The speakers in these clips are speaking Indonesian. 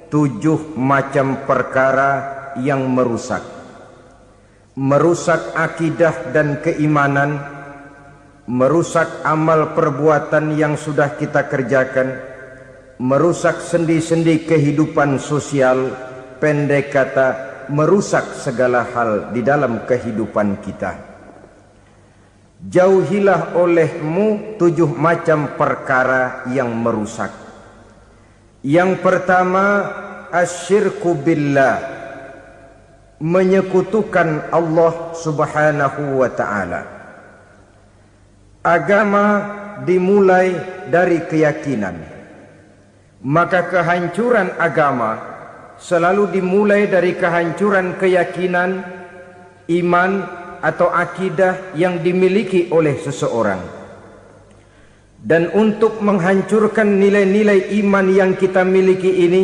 7 macam perkara yang merusak akidah dan keimanan, merusak amal perbuatan yang sudah kita kerjakan, merusak sendi-sendi kehidupan sosial, pendek kata merusak segala hal di dalam kehidupan kita. Jauhilah olehmu 7 macam perkara yang merusak. Yang pertama, asyirku billah, menyekutukan Allah subhanahu wa ta'ala. Agama dimulai dari keyakinan, maka kehancuran agama selalu dimulai dari kehancuran keyakinan, iman atau akidah yang dimiliki oleh seseorang. Dan untuk menghancurkan nilai-nilai iman yang kita miliki ini,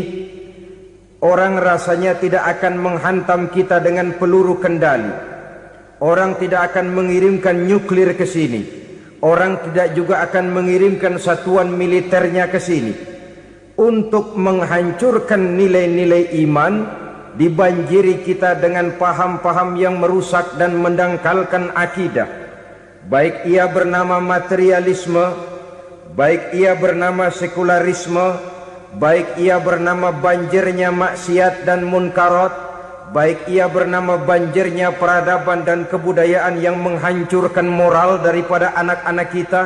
orang rasanya tidak akan menghantam kita dengan peluru kendali. Orang tidak akan mengirimkan nuklir ke sini. Orang tidak juga akan mengirimkan satuan militernya ke sini. Untuk menghancurkan nilai-nilai iman, dibanjiri kita dengan paham-paham yang merusak dan mendangkalkan akidah. Baik ia bernama materialisme, baik ia bernama sekularisme, baik ia bernama banjirnya maksiat dan munkarat, baik ia bernama banjirnya peradaban dan kebudayaan yang menghancurkan moral daripada anak-anak kita,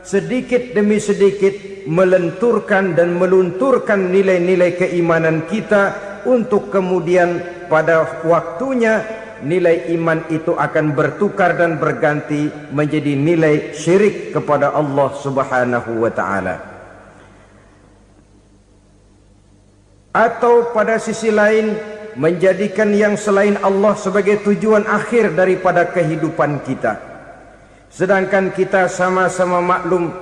sedikit demi sedikit melenturkan dan melunturkan nilai-nilai keimanan kita, untuk kemudian pada waktunya nilai iman itu akan bertukar dan berganti menjadi nilai syirik kepada Allah subhanahu wa ta'ala. Atau pada sisi lain, menjadikan yang selain Allah sebagai tujuan akhir daripada kehidupan kita. Sedangkan kita sama-sama maklum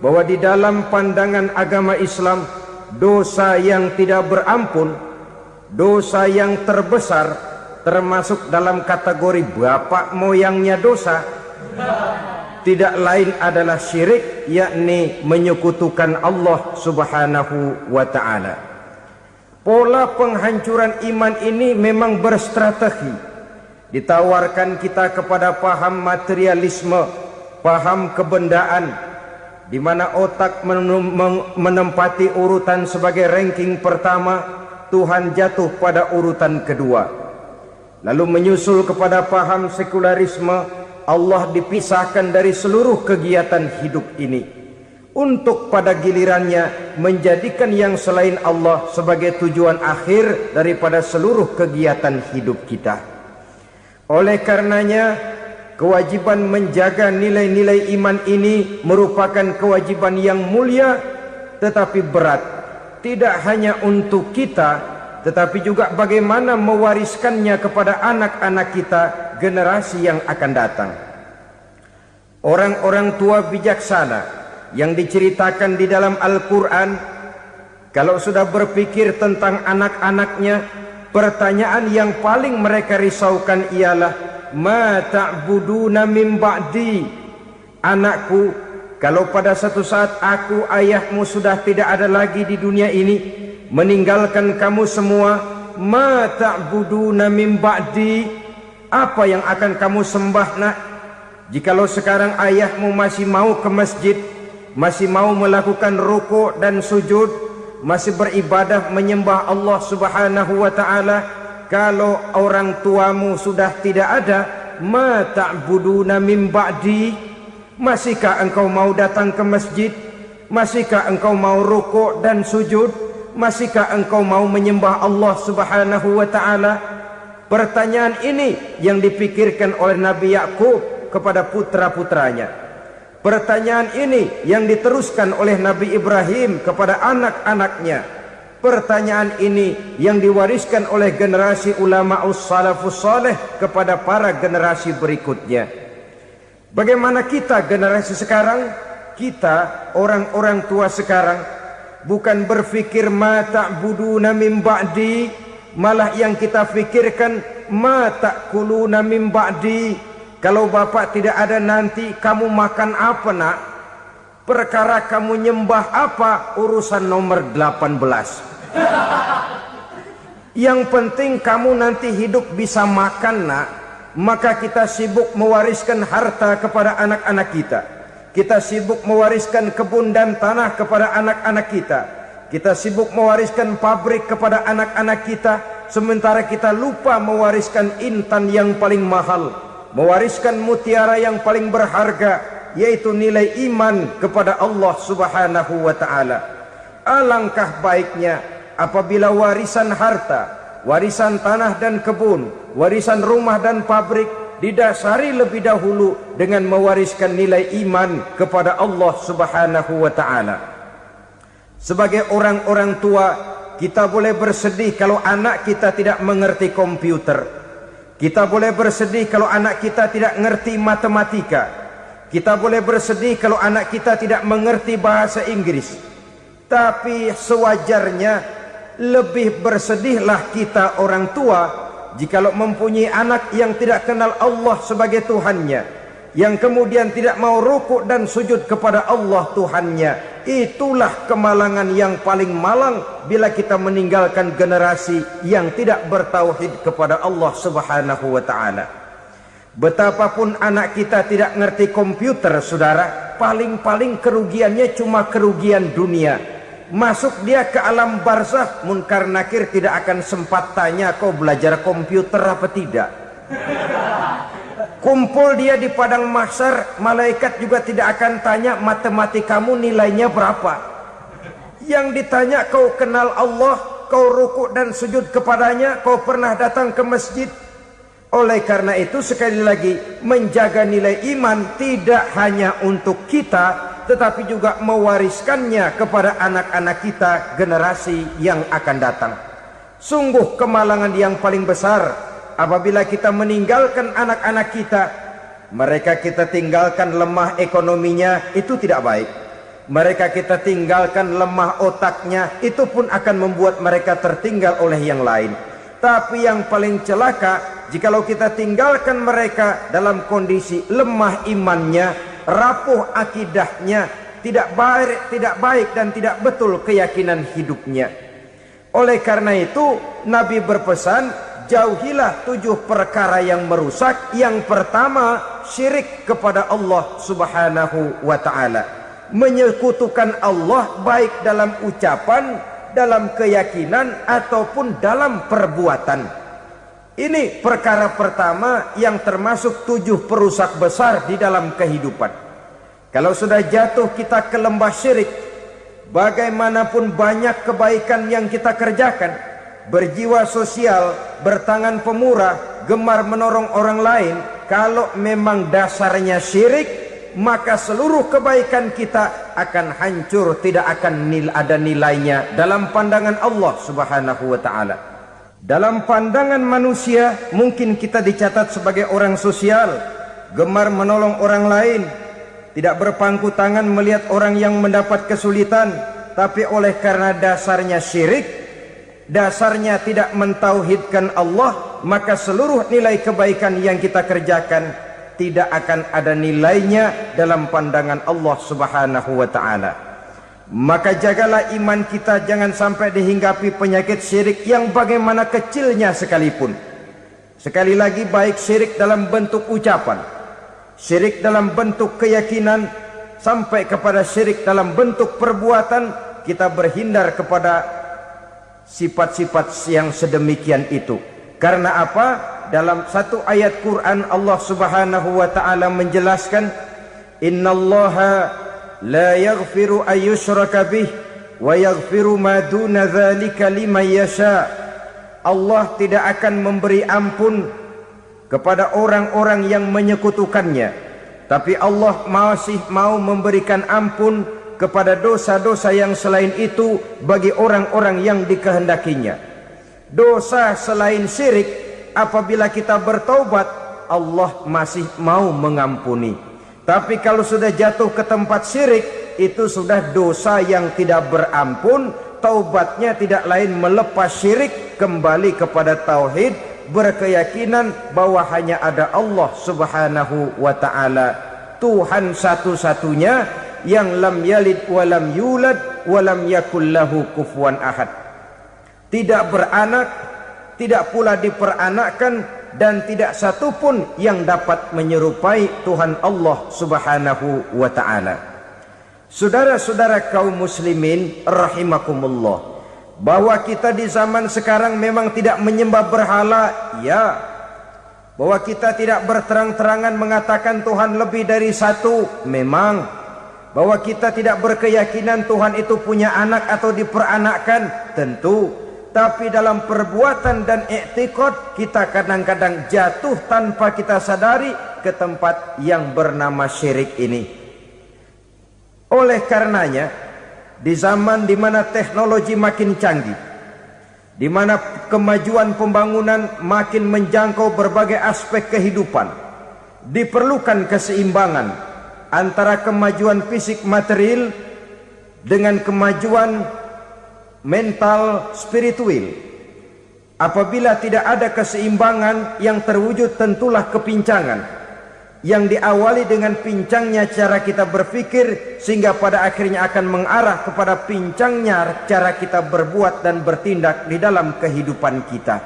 bahwa di dalam pandangan agama Islam, dosa yang tidak berampun, dosa yang terbesar, termasuk dalam kategori bapak moyangnya dosa, tidak lain adalah syirik, yakni menyekutukan Allah subhanahu wa ta'ala. Pola penghancuran iman ini memang berstrategi. Ditawarkan kita kepada paham materialisme, paham kebendaan, di mana otak menempati urutan sebagai ranking pertama, Tuhan jatuh pada urutan kedua. Lalu menyusul kepada paham sekularisme, Allah dipisahkan dari seluruh kegiatan hidup ini, untuk pada gilirannya menjadikan yang selain Allah sebagai tujuan akhir daripada seluruh kegiatan hidup kita. Oleh karenanya, kewajiban menjaga nilai-nilai iman ini merupakan kewajiban yang mulia tetapi berat. Tidak hanya untuk kita, tetapi juga bagaimana mewariskannya kepada anak-anak kita, generasi yang akan datang. Orang-orang tua bijaksana yang diceritakan di dalam Al-Quran, kalau sudah berpikir tentang anak-anaknya, pertanyaan yang paling mereka risaukan ialah, ma ta'buduna min ba'di. Anakku, kalau pada satu saat aku, ayahmu sudah tidak ada lagi di dunia ini, meninggalkan kamu semua, ma ta'buduna min ba'di, apa yang akan kamu sembah nak? Jikalau sekarang ayahmu masih mau ke masjid, masih mau melakukan rukuk dan sujud, masih beribadah menyembah Allah subhanahu wa ta'ala, kalau orang tuamu sudah tidak ada, ma ta'buduna min ba'di, masihkah engkau mau datang ke masjid? Masihkah engkau mau rukuk dan sujud? Masihkah engkau mau menyembah Allah subhanahu wa ta'ala? Pertanyaan ini yang dipikirkan oleh Nabi Yakub kepada putra-putranya. Pertanyaan ini yang diteruskan oleh Nabi Ibrahim kepada anak-anaknya. Pertanyaan ini yang diwariskan oleh generasi ulama'us salafus saleh kepada para generasi berikutnya. Bagaimana kita generasi sekarang? Kita orang-orang tua sekarang bukan berfikir ma ta'buduna min ba'di, malah yang kita fikirkan ma ta'kuluna min ba'di. Kalau bapak tidak ada nanti kamu makan apa nak? Perkara kamu nyembah apa urusan nomor 18. Yang penting kamu nanti hidup bisa makan, nak. Maka kita sibuk mewariskan harta kepada anak-anak kita. Kita sibuk mewariskan kebun dan tanah kepada anak-anak kita. Kita sibuk mewariskan pabrik kepada anak-anak kita, sementara kita lupa mewariskan intan yang paling mahal, mewariskan mutiara yang paling berharga, yaitu nilai iman kepada Allah Subhanahu wa ta'ala. Alangkah baiknya apabila warisan harta, warisan tanah dan kebun, warisan rumah dan pabrik didasari lebih dahulu dengan mewariskan nilai iman kepada Allah Subhanahu wa ta'ala. Sebagai orang-orang tua, kita boleh bersedih kalau anak kita tidak mengerti komputer. Kita boleh bersedih kalau anak kita tidak mengerti matematika. Kita boleh bersedih kalau anak kita tidak mengerti bahasa Inggris. Tapi sewajarnya lebih bersedihlah kita orang tua jikalau mempunyai anak yang tidak kenal Allah sebagai Tuhannya, yang kemudian tidak mau rukuk dan sujud kepada Allah Tuhannya. Itulah kemalangan yang paling malang bila kita meninggalkan generasi yang tidak bertauhid kepada Allah Subhanahu wa ta'ala. Betapapun anak kita tidak ngerti komputer, saudara, paling-paling kerugiannya cuma kerugian dunia. Masuk dia ke alam barzakh, munkar nakir tidak akan sempat tanya kau belajar komputer apa tidak. Kumpul dia di padang mahsyar, malaikat juga tidak akan tanya matematikamu nilainya berapa. Yang ditanya kau kenal Allah, kau rukuk dan sujud kepadanya, kau pernah datang ke masjid. Oleh karena itu sekali lagi, menjaga nilai iman tidak hanya untuk kita, tetapi juga mewariskannya kepada anak-anak kita, generasi yang akan datang. Sungguh kemalangan yang paling besar apabila kita meninggalkan anak-anak kita. Mereka kita tinggalkan lemah ekonominya, itu tidak baik. Mereka kita tinggalkan lemah otaknya, itu pun akan membuat mereka tertinggal oleh yang lain. Tapi yang paling celaka, jikalau kita tinggalkan mereka dalam kondisi lemah imannya, rapuh akidahnya, tidak baik dan tidak betul keyakinan hidupnya. Oleh karena itu Nabi berpesan, jauhilah 7 perkara yang merusak. Yang pertama, syirik kepada Allah Subhanahu wa ta'ala. Menyekutukan Allah baik dalam ucapan, dalam keyakinan ataupun dalam perbuatan. Ini perkara pertama yang termasuk 7 perusak besar di dalam kehidupan. Kalau sudah jatuh kita ke lembah syirik, bagaimanapun banyak kebaikan yang kita kerjakan, berjiwa sosial, bertangan pemurah, gemar menolong orang lain, kalau memang dasarnya syirik, maka seluruh kebaikan kita akan hancur, tidak akan ada nilainya dalam pandangan Allah Subhanahu wa ta'ala. Dalam pandangan manusia mungkin kita dicatat sebagai orang sosial, gemar menolong orang lain, tidak berpangku tangan melihat orang yang mendapat kesulitan. Tapi oleh karena dasarnya syirik, dasarnya tidak mentauhidkan Allah, maka seluruh nilai kebaikan yang kita kerjakan tidak akan ada nilainya dalam pandangan Allah Subhanahu wa ta'ala. Maka jagalah iman kita, jangan sampai dihinggapi penyakit syirik yang bagaimana kecilnya sekalipun. Sekali lagi, baik syirik dalam bentuk ucapan, syirik dalam bentuk keyakinan, sampai kepada syirik dalam bentuk perbuatan, kita berhindar kepada sifat-sifat yang sedemikian itu. Karena apa? Dalam satu ayat Quran Allah Subhanahu wa ta'ala menjelaskan, innallaha la yaghfiru ayyushraka bih wa yaghfiru ma duna dzalika liman yasha. Allah tidak akan memberi ampun kepada orang-orang yang menyekutukannya, tapi Allah masih mau memberikan ampun kepada dosa-dosa yang selain itu bagi orang-orang yang dikehendakinya. Dosa selain syirik, apabila kita bertaubat, Allah masih mau mengampuni. Tapi kalau sudah jatuh ke tempat syirik, itu sudah dosa yang tidak berampun. Taubatnya tidak lain melepas syirik, kembali kepada tauhid, berkeyakinan bahwa hanya ada Allah Subhanahu wa ta'ala, Tuhan satu-satunya, yang lam yalid walam yulad walam yakul lahu kufuwan ahad. tidak beranak, tidak pula diperanakkan, dan tidak satupun yang dapat menyerupai Tuhan Allah Subhanahu wa ta'ala. Saudara-saudara kaum muslimin rahimakumullah, bahwa kita di zaman sekarang memang tidak menyembah berhala, ya. Bahwa kita tidak berterang-terangan mengatakan Tuhan lebih dari satu, memang. Bahwa kita tidak berkeyakinan Tuhan itu punya anak atau diperanakkan, tentu. Tapi dalam perbuatan dan i'tiqad kita kadang-kadang jatuh tanpa kita sadari ke tempat yang bernama syirik ini. Oleh karenanya, di zaman di mana teknologi makin canggih, di mana kemajuan pembangunan makin menjangkau berbagai aspek kehidupan, diperlukan keseimbangan antara kemajuan fisik material dengan kemajuan mental spiritual. Apabila tidak ada keseimbangan, yang terwujud tentulah kepincangan, yang diawali dengan pincangnya cara kita berpikir, sehingga pada akhirnya akan mengarah kepada pincangnya cara kita berbuat dan bertindak di dalam kehidupan kita.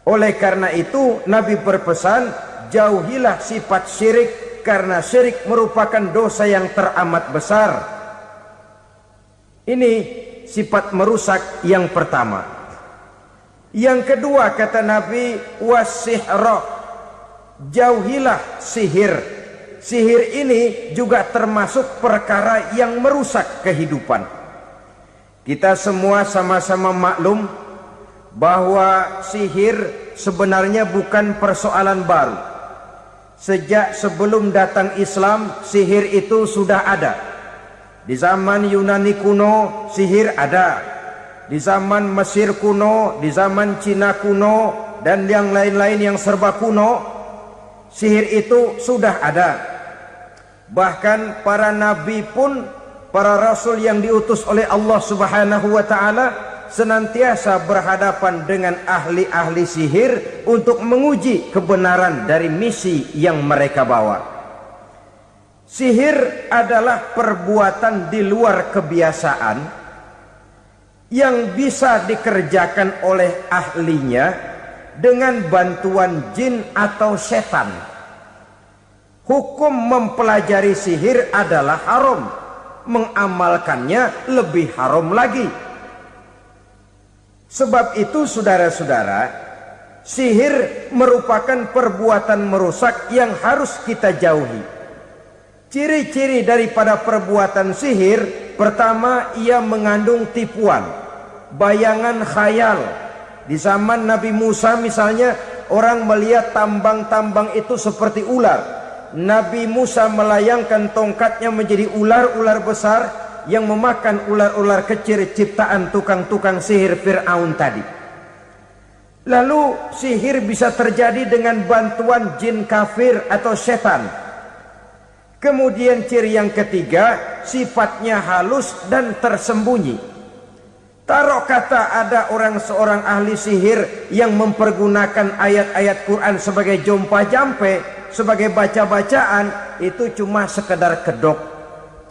Oleh karena itu Nabi berpesan, jauhilah sifat syirik, karena syirik merupakan dosa yang teramat besar. Ini sifat merusak yang pertama. Yang kedua kata Nabi, wasihra, jauhilah sihir. Sihir ini juga termasuk perkara yang merusak kehidupan. Kita semua sama-sama maklum bahwa sihir sebenarnya bukan persoalan baru. Sejak sebelum datang Islam, sihir itu sudah ada. Di zaman Yunani kuno, sihir ada. Di zaman Mesir kuno, di zaman Cina kuno, dan yang lain-lain yang serba kuno, sihir itu sudah ada. Bahkan para nabi pun, para rasul yang diutus oleh Allah Subhanahu wa ta'ala, senantiasa berhadapan dengan ahli-ahli sihir untuk menguji kebenaran dari misi yang mereka bawa. Sihir adalah perbuatan di luar kebiasaan yang bisa dikerjakan oleh ahlinya dengan bantuan jin atau setan. Hukum mempelajari sihir adalah haram, mengamalkannya lebih haram lagi. Sebab itu saudara-saudara, sihir merupakan perbuatan merusak yang harus kita jauhi. Ciri-ciri daripada perbuatan sihir, pertama, ia mengandung tipuan, bayangan khayal. Di zaman Nabi Musa misalnya, orang melihat tambang-tambang itu seperti ular. Nabi Musa melayangkan tongkatnya menjadi ular-ular besar yang memakan ular-ular kecil ciptaan tukang-tukang sihir Fir'aun tadi. Lalu sihir bisa terjadi dengan bantuan jin kafir atau setan. Kemudian ciri yang ketiga, sifatnya halus dan tersembunyi. Taruh kata ada seorang ahli sihir yang mempergunakan ayat-ayat Quran sebagai jompa-jampe, sebagai baca-bacaan, itu cuma sekedar kedok.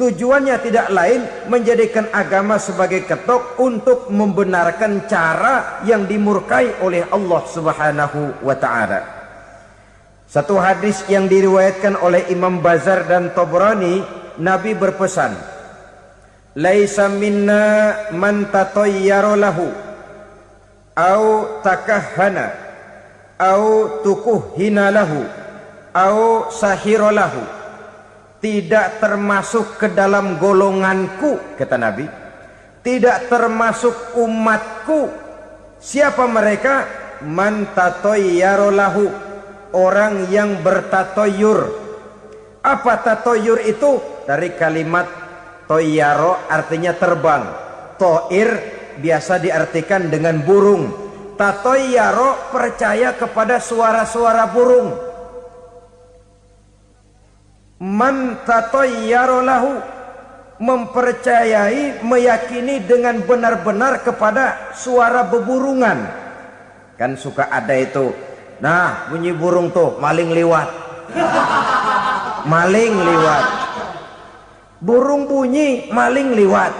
Tujuannya tidak lain menjadikan agama sebagai ketok untuk membenarkan cara yang dimurkai oleh Allah Subhanahu wa ta'ala. Satu hadis yang diriwayatkan oleh Imam Bazar dan Tabrani, Nabi berpesan, laisa minna man tatayyara lahu au takahhana au tukuhhina lahu au sahira lahu. Tidak termasuk ke dalam golonganku, kata Nabi. Tidak termasuk umatku. Siapa mereka? Man tatayyara lahu, orang yang bertatoyur. Apa tatoyur itu? Dari kalimat toyaro, artinya terbang. Toir biasa diartikan dengan burung. Tatoyaro percaya kepada suara-suara burung. Man tatayyara lahu, mempercayai, meyakini dengan benar-benar kepada suara beburungan. Kan suka ada itu, nah bunyi burung tuh, maling liwat. Maling liwat. Burung bunyi, maling liwat.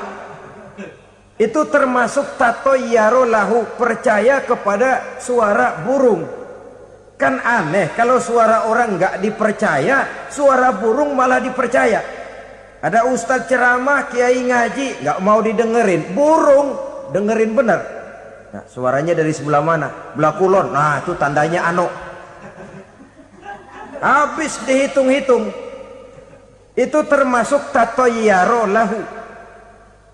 Itu termasuk tatoyaro lahu, percaya kepada suara burung. Kan aneh kalau suara orang nggak dipercaya, suara burung malah dipercaya. Ada ustadz ceramah, kiai ngaji, nggak mau didengerin, burung dengerin bener. Nah, suaranya dari sebelah mana? Belah kulon. Nah, itu tandanya ano. Habis dihitung-hitung. Itu termasuk tatoyaro lahu.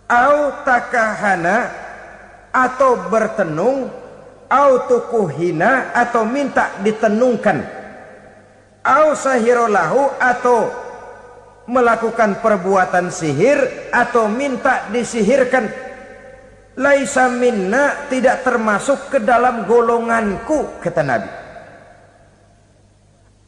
Au takahana, atau bertenung, au tukuhina, atau minta ditenungkan, au sahirolahu, atau melakukan perbuatan sihir, atau minta disihirkan. Laisa minna, tidak termasuk ke dalam golonganku, kata Nabi.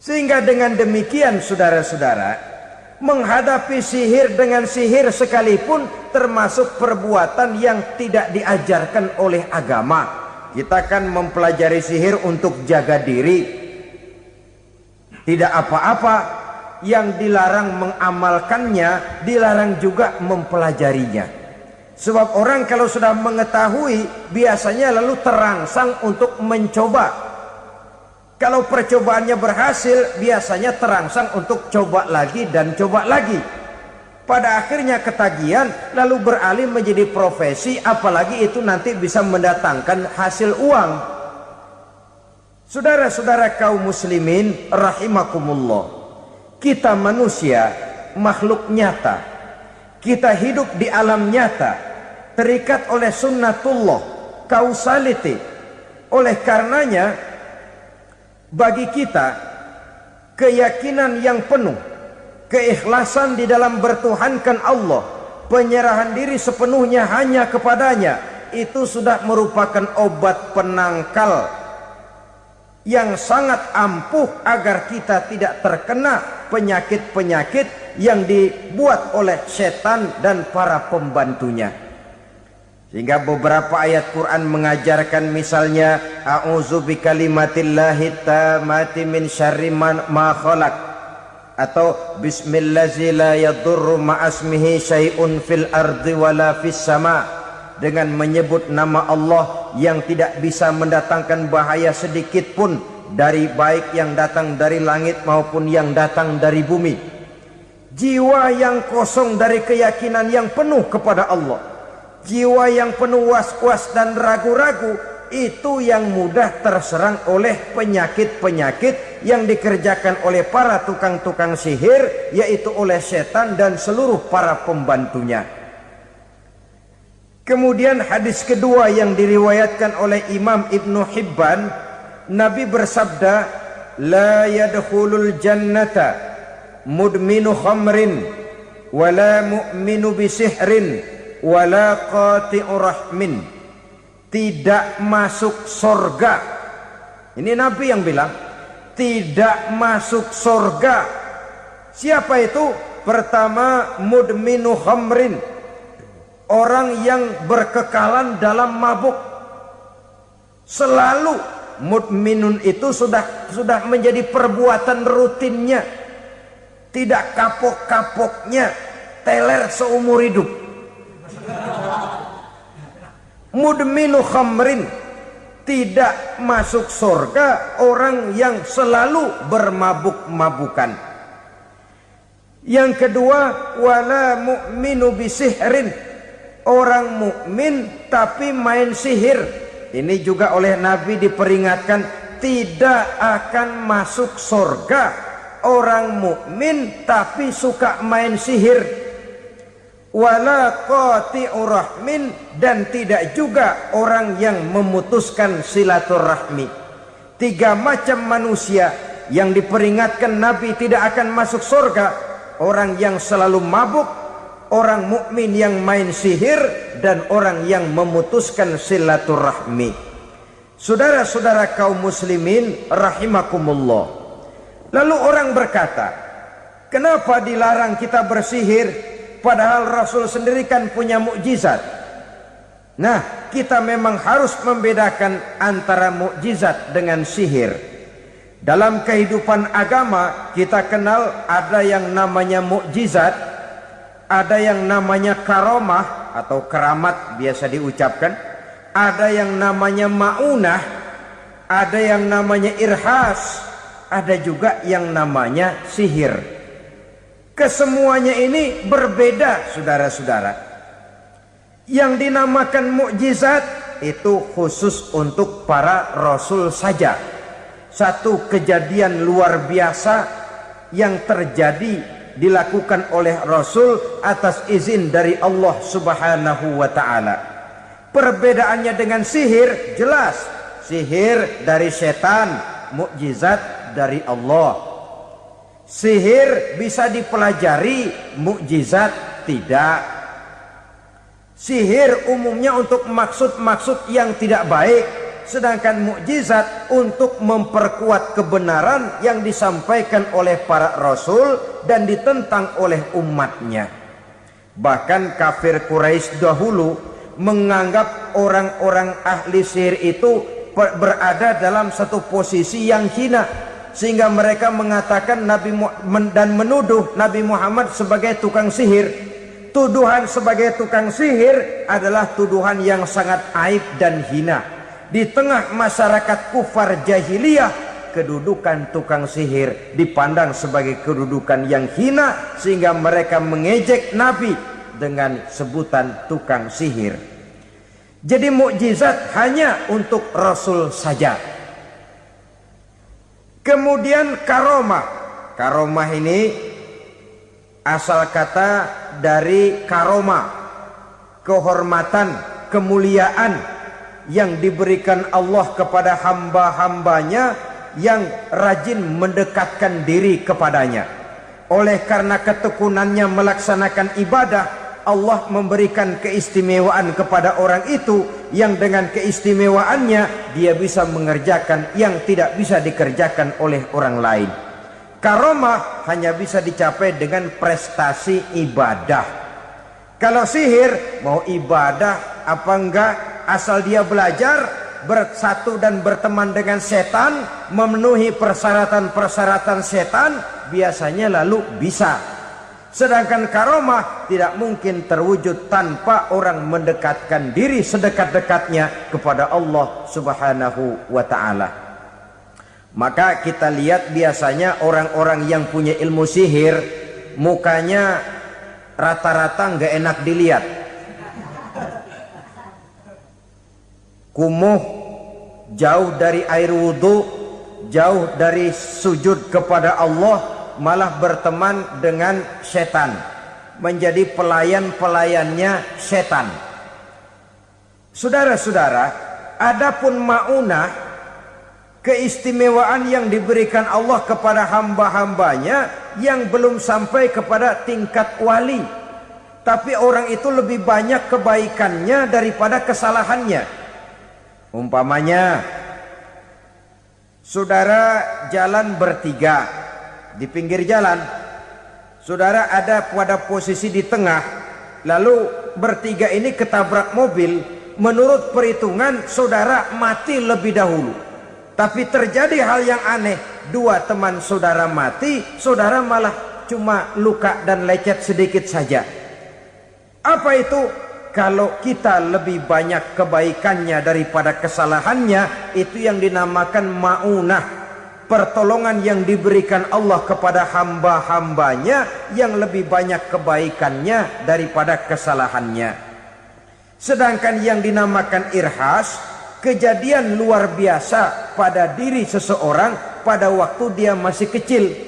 Sehingga dengan demikian saudara-saudara, menghadapi sihir dengan sihir sekalipun termasuk perbuatan yang tidak diajarkan oleh agama. Kita kan mempelajari sihir untuk jaga diri, tidak apa-apa. Yang dilarang mengamalkannya, dilarang juga mempelajarinya. Sebab orang kalau sudah mengetahui, biasanya lalu terangsang untuk mencoba. Kalau percobaannya berhasil, biasanya terangsang untuk coba lagi dan coba lagi. Pada akhirnya ketagihan, lalu beralih menjadi profesi, apalagi itu nanti bisa mendatangkan hasil uang. Saudara-saudara kaum muslimin rahimakumullah, kita manusia makhluk nyata. Kita hidup di alam nyata, terikat oleh sunnatullah, causality. Oleh karenanya, bagi kita keyakinan yang penuh, keikhlasan di dalam bertuhankan Allah, penyerahan diri sepenuhnya hanya kepadanya, itu sudah merupakan obat penangkal yang sangat ampuh agar kita tidak terkena penyakit-penyakit yang dibuat oleh setan dan para pembantunya. Sehingga beberapa ayat Quran mengajarkan, misalnya a'udzu bikalimatillahi tammati min syarri ma khalaq, atau bismillazi la yadurru ma'asmihi syai'un fil ardi wala fis sama, dengan menyebut nama Allah yang tidak bisa mendatangkan bahaya sedikit pun, dari baik yang datang dari langit maupun yang datang dari bumi. Jiwa yang kosong dari keyakinan yang penuh kepada Allah, jiwa yang penuh was-was dan ragu-ragu, itu yang mudah terserang oleh penyakit-penyakit yang dikerjakan oleh para tukang-tukang sihir, yaitu oleh setan dan seluruh para pembantunya. Kemudian hadis kedua yang diriwayatkan oleh Imam Ibnu Hibban, Nabi bersabda, la yadkhulul jannata mudminu khamrin wala mu'minu bisihrin wala qati'u rahmin. Tidak masuk sorga. Ini Nabi yang bilang, tidak masuk sorga. Siapa itu? Pertama, mudminu khamrin, orang yang berkekalan dalam mabuk. Selalu mudminun itu sudah menjadi perbuatan rutinnya, tidak kapok-kapoknya, teler seumur hidup. Mudminu khamrin, tidak masuk surga orang yang selalu bermabuk-mabukan. Yang kedua, wala mu'minu bisihrin, orang mukmin tapi main sihir. Ini juga oleh Nabi diperingatkan, tidak akan masuk surga orang mukmin tapi suka main sihir. Wala qati'u rahmin, dan tidak juga orang yang memutuskan silaturahmi. Tiga macam manusia yang diperingatkan Nabi tidak akan masuk surga: orang yang selalu mabuk, orang mukmin yang main sihir, dan orang yang memutuskan silaturahmi. Saudara-saudara kaum muslimin rahimakumullah. Lalu orang berkata, kenapa dilarang kita bersihir? Padahal Rasul sendiri kan punya mukjizat. Nah, kita memang harus membedakan antara mukjizat dengan sihir. Dalam kehidupan agama kita kenal ada yang namanya mukjizat, Ada yang namanya karomah atau keramat biasa diucapkan. Ada yang namanya maunah. Ada yang namanya irhas. Ada juga yang namanya sihir. Kesemuanya ini berbeda, saudara-saudara. Yang dinamakan mukjizat itu khusus untuk para rasul saja. Satu kejadian luar biasa yang terjadi dilakukan oleh Rasul atas izin dari Allah Subhanahu wa ta'ala. Perbedaannya dengan sihir jelas. Sihir dari setan, mukjizat dari Allah. Sihir bisa dipelajari, mukjizat tidak. Sihir umumnya untuk maksud-maksud yang tidak baik, sedangkan mukjizat untuk memperkuat kebenaran yang disampaikan oleh para rasul dan ditentang oleh umatnya. Bahkan kafir Quraisy dahulu menganggap orang-orang ahli sihir itu berada dalam satu posisi yang hina, sehingga mereka mengatakan dan menuduh Nabi Muhammad sebagai tukang sihir. Tuduhan sebagai tukang sihir adalah tuduhan yang sangat aib dan hina. Di tengah masyarakat kufar jahiliyah, kedudukan tukang sihir dipandang sebagai kedudukan yang hina, sehingga mereka mengejek Nabi dengan sebutan tukang sihir. Jadi mukjizat hanya untuk Rasul saja. Kemudian karomah. Karomah ini asal kata dari karoma, kehormatan, kemuliaan yang diberikan Allah kepada hamba-hambanya yang rajin mendekatkan diri kepadanya. Oleh karena ketekunannya melaksanakan ibadah, Allah memberikan keistimewaan kepada orang itu, yang dengan keistimewaannya dia bisa mengerjakan yang tidak bisa dikerjakan oleh orang lain. Karomah hanya bisa dicapai dengan prestasi ibadah. Kalau sihir mau ibadah apa enggak, asal dia belajar, bersatu dan berteman dengan setan, memenuhi persyaratan-persyaratan setan, biasanya lalu bisa. Sedangkan karomah tidak mungkin terwujud tanpa orang mendekatkan diri sedekat-dekatnya kepada Allah Subhanahu wa ta'ala. Maka kita lihat biasanya orang-orang yang punya ilmu sihir, mukanya rata-rata nggak enak dilihat. Kumuh, jauh dari air wudhu, jauh dari sujud kepada Allah, malah berteman dengan setan, menjadi pelayan-pelayannya setan. Saudara-saudara, adapun maunah, keistimewaan yang diberikan Allah kepada hamba-hambanya yang belum sampai kepada tingkat wali, tapi orang itu lebih banyak kebaikannya daripada kesalahannya. Umpamanya, saudara jalan bertiga di pinggir jalan, saudara ada pada posisi di tengah, lalu bertiga ini ketabrak mobil. Menurut perhitungan saudara mati lebih dahulu, tapi terjadi hal yang aneh, dua teman saudara mati, saudara malah cuma luka dan lecet sedikit saja. Apa itu? Kalau kita lebih banyak kebaikannya daripada kesalahannya, itu yang dinamakan maunah, pertolongan yang diberikan Allah kepada hamba-hambanya yang lebih banyak kebaikannya daripada kesalahannya. Sedangkan yang dinamakan irhas, kejadian luar biasa pada diri seseorang pada waktu dia masih kecil,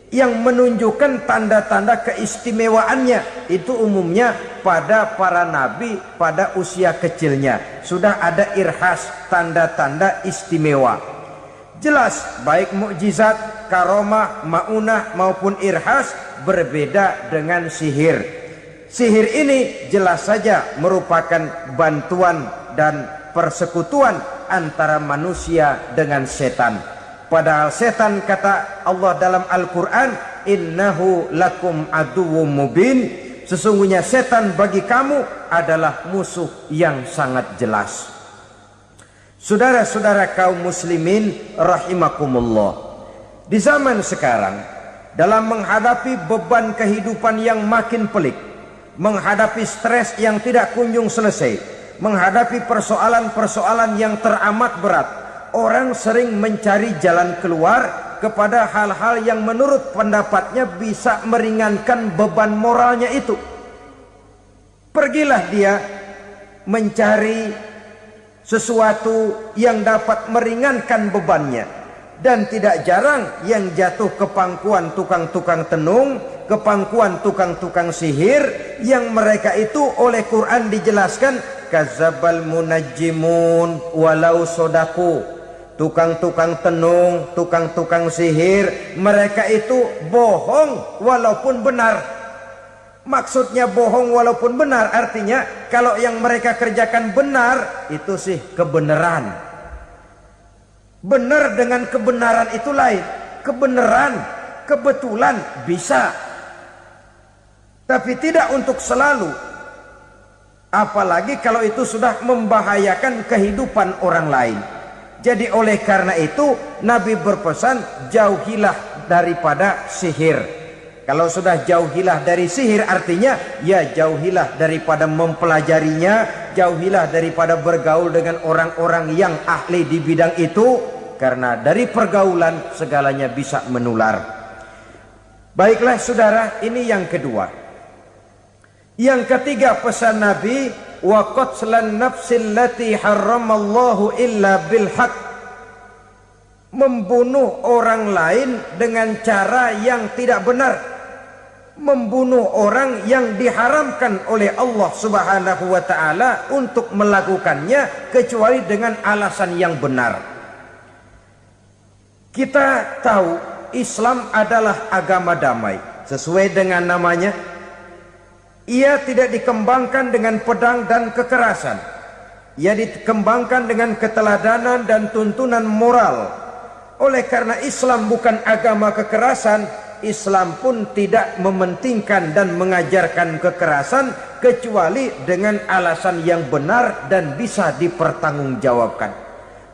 yang menunjukkan tanda-tanda keistimewaannya. Itu umumnya pada para nabi pada usia kecilnya sudah ada irhas, tanda-tanda istimewa. Jelas baik mukjizat, karomah, maunah maupun irhas berbeda dengan sihir. Sihir ini jelas saja merupakan bantuan dan persekutuan antara manusia dengan setan. Padahal setan, kata Allah dalam Al-Quran, innahu lakum aduwwum mubin, sesungguhnya setan bagi kamu adalah musuh yang sangat jelas. Saudara-saudara kaum muslimin rahimakumullah, di zaman sekarang dalam menghadapi beban kehidupan yang makin pelik, menghadapi stres yang tidak kunjung selesai, menghadapi persoalan-persoalan yang teramat berat, orang sering mencari jalan keluar kepada hal-hal yang menurut pendapatnya bisa meringankan beban moralnya itu. Pergilah dia mencari sesuatu yang dapat meringankan bebannya. Dan tidak jarang yang jatuh ke pangkuan tukang-tukang tenung, ke pangkuan tukang-tukang sihir, yang mereka itu oleh Quran dijelaskan kadzabal munajjimun walau sodaku. Tukang-tukang tenung, tukang-tukang sihir, mereka itu bohong walaupun benar. Maksudnya bohong walaupun benar artinya kalau yang mereka kerjakan benar itu sih kebenaran. Benar dengan kebenaran itu lain. Kebenaran, kebetulan bisa, tapi tidak untuk selalu. Apalagi kalau itu sudah membahayakan kehidupan orang lain. Jadi oleh karena itu Nabi berpesan jauhilah daripada sihir. Kalau sudah jauhilah dari sihir artinya ya jauhilah daripada mempelajarinya, jauhilah daripada bergaul dengan orang-orang yang ahli di bidang itu, karena dari pergaulan segalanya bisa menular. Baiklah saudara, ini yang kedua. Yang ketiga pesan Nabi, wa qatlan nafsil lati harramallahu illa bil haq. Membunuh orang lain dengan cara yang tidak benar. Membunuh orang yang diharamkan oleh Allah Subhanahu wa taala untuk melakukannya kecuali dengan alasan yang benar. Kita tahu Islam adalah agama damai. Sesuai dengan namanya, ia tidak dikembangkan dengan pedang dan kekerasan. Ia dikembangkan dengan keteladanan dan tuntunan moral. Oleh karena Islam bukan agama kekerasan, Islam pun tidak mementingkan dan mengajarkan kekerasan kecuali dengan alasan yang benar dan bisa dipertanggungjawabkan.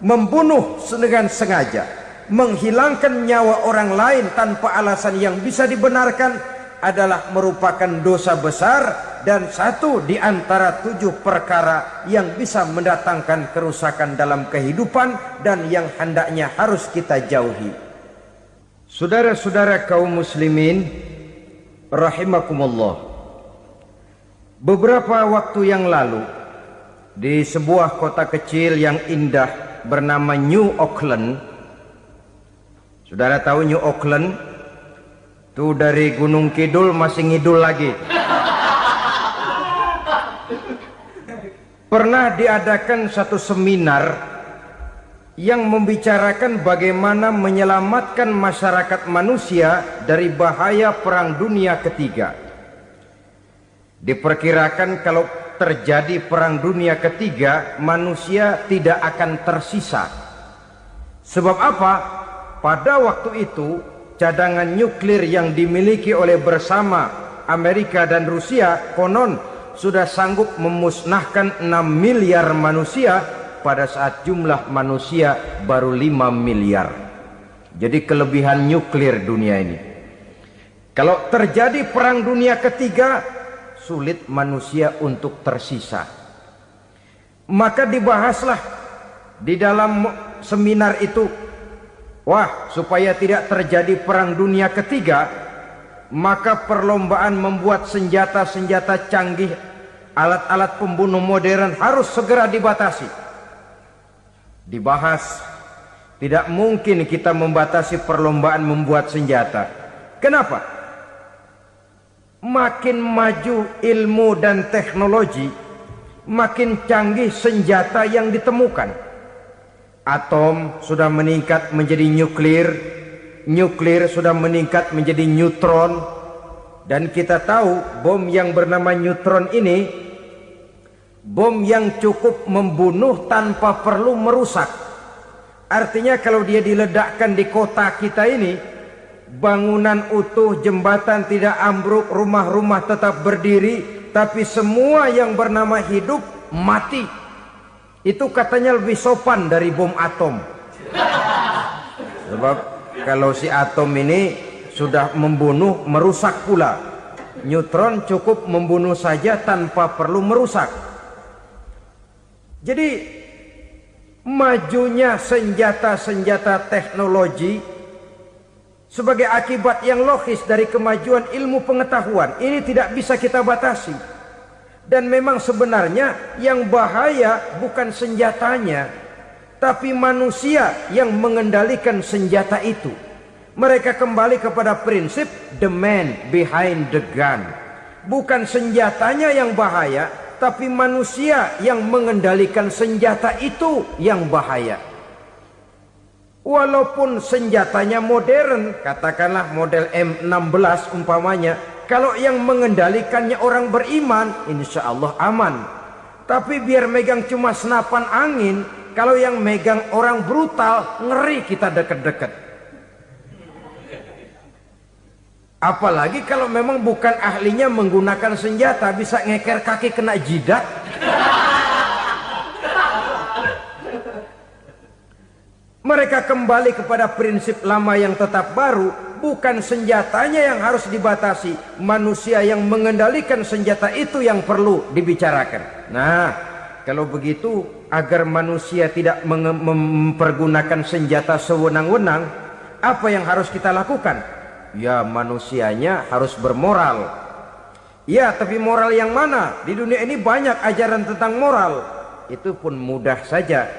Membunuh dengan sengaja, menghilangkan nyawa orang lain tanpa alasan yang bisa dibenarkan adalah merupakan dosa besar dan satu di antara 7 perkara yang bisa mendatangkan kerusakan dalam kehidupan dan yang hendaknya harus kita jauhi. Saudara-saudara kaum muslimin rahimakumullah, beberapa waktu yang lalu di sebuah kota kecil yang indah bernama New Auckland. Saudara tahu New Auckland? Itu dari Gunung Kidul masih ngidul lagi. Pernah diadakan satu seminar yang membicarakan bagaimana menyelamatkan masyarakat manusia dari bahaya Perang Dunia Ketiga. Diperkirakan kalau terjadi Perang Dunia Ketiga, manusia tidak akan tersisa. Sebab apa? Pada waktu itu cadangan nuklir yang dimiliki oleh bersama Amerika dan Rusia konon sudah sanggup memusnahkan 6 miliar manusia pada saat jumlah manusia baru 5 miliar. Jadi kelebihan nuklir dunia ini. Kalau terjadi Perang Dunia Ketiga, sulit manusia untuk tersisa. Maka dibahaslah di dalam seminar itu, wah, supaya tidak terjadi Perang Dunia Ketiga, maka perlombaan membuat senjata-senjata canggih, alat-alat pembunuh modern harus segera dibatasi. Dibahas, tidak mungkin kita membatasi perlombaan membuat senjata. Kenapa? Makin maju ilmu dan teknologi, makin canggih senjata yang ditemukan. Atom sudah meningkat menjadi nuklir, nuklir sudah meningkat menjadi neutron, dan kita tahu bom yang bernama neutron ini bom yang cukup membunuh tanpa perlu merusak. Artinya kalau dia diledakkan di kota kita ini, bangunan utuh, jembatan tidak ambruk, rumah-rumah tetap berdiri, tapi semua yang bernama hidup mati. Itu katanya lebih sopan dari bom atom. Sebab kalau si atom ini sudah membunuh, merusak pula. Neutron cukup membunuh saja tanpa perlu merusak. Jadi majunya senjata-senjata teknologi sebagai akibat yang logis dari kemajuan ilmu pengetahuan ini tidak bisa kita batasi. Dan memang sebenarnya yang bahaya bukan senjatanya, tapi manusia yang mengendalikan senjata itu. Mereka kembali kepada prinsip the man behind the gun. Bukan senjatanya yang bahaya, tapi manusia yang mengendalikan senjata itu yang bahaya. Walaupun senjatanya modern, katakanlah model M16 umpamanya, kalau yang mengendalikannya orang beriman, insya Allah aman. Tapi biar megang cuma senapan angin, kalau yang megang orang brutal, ngeri kita deket-deket. Apalagi kalau memang bukan ahlinya menggunakan senjata, bisa ngeker kaki kena jidat. Mereka kembali kepada prinsip lama yang tetap baru. Bukan senjatanya yang harus dibatasi, manusia yang mengendalikan senjata itu yang perlu dibicarakan. Nah, kalau begitu, agar manusia tidak mempergunakan senjata sewenang-wenang, apa yang harus kita lakukan? Ya, manusianya harus bermoral. Ya, tapi moral yang mana? Di dunia ini banyak ajaran tentang moral. Itu pun mudah saja.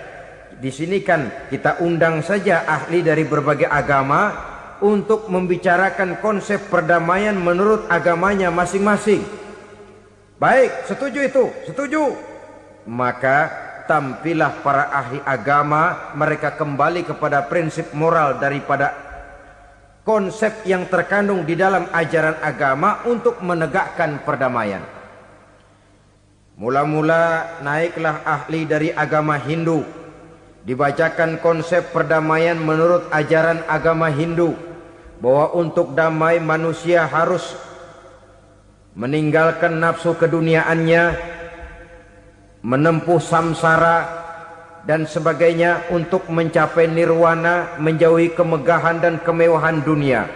Di sini kan kita undang saja ahli dari berbagai agama untuk membicarakan konsep perdamaian menurut agamanya masing-masing. Baik, setuju itu, setuju. Maka tampillah para ahli agama, mereka kembali kepada prinsip moral daripada konsep yang terkandung di dalam ajaran agama untuk menegakkan perdamaian. Mula-mula naiklah ahli dari agama Hindu, dibacakan konsep perdamaian menurut ajaran agama Hindu, bahwa untuk damai manusia harus meninggalkan nafsu keduniaannya, menempuh samsara dan sebagainya untuk mencapai nirwana, menjauhi kemegahan dan kemewahan dunia.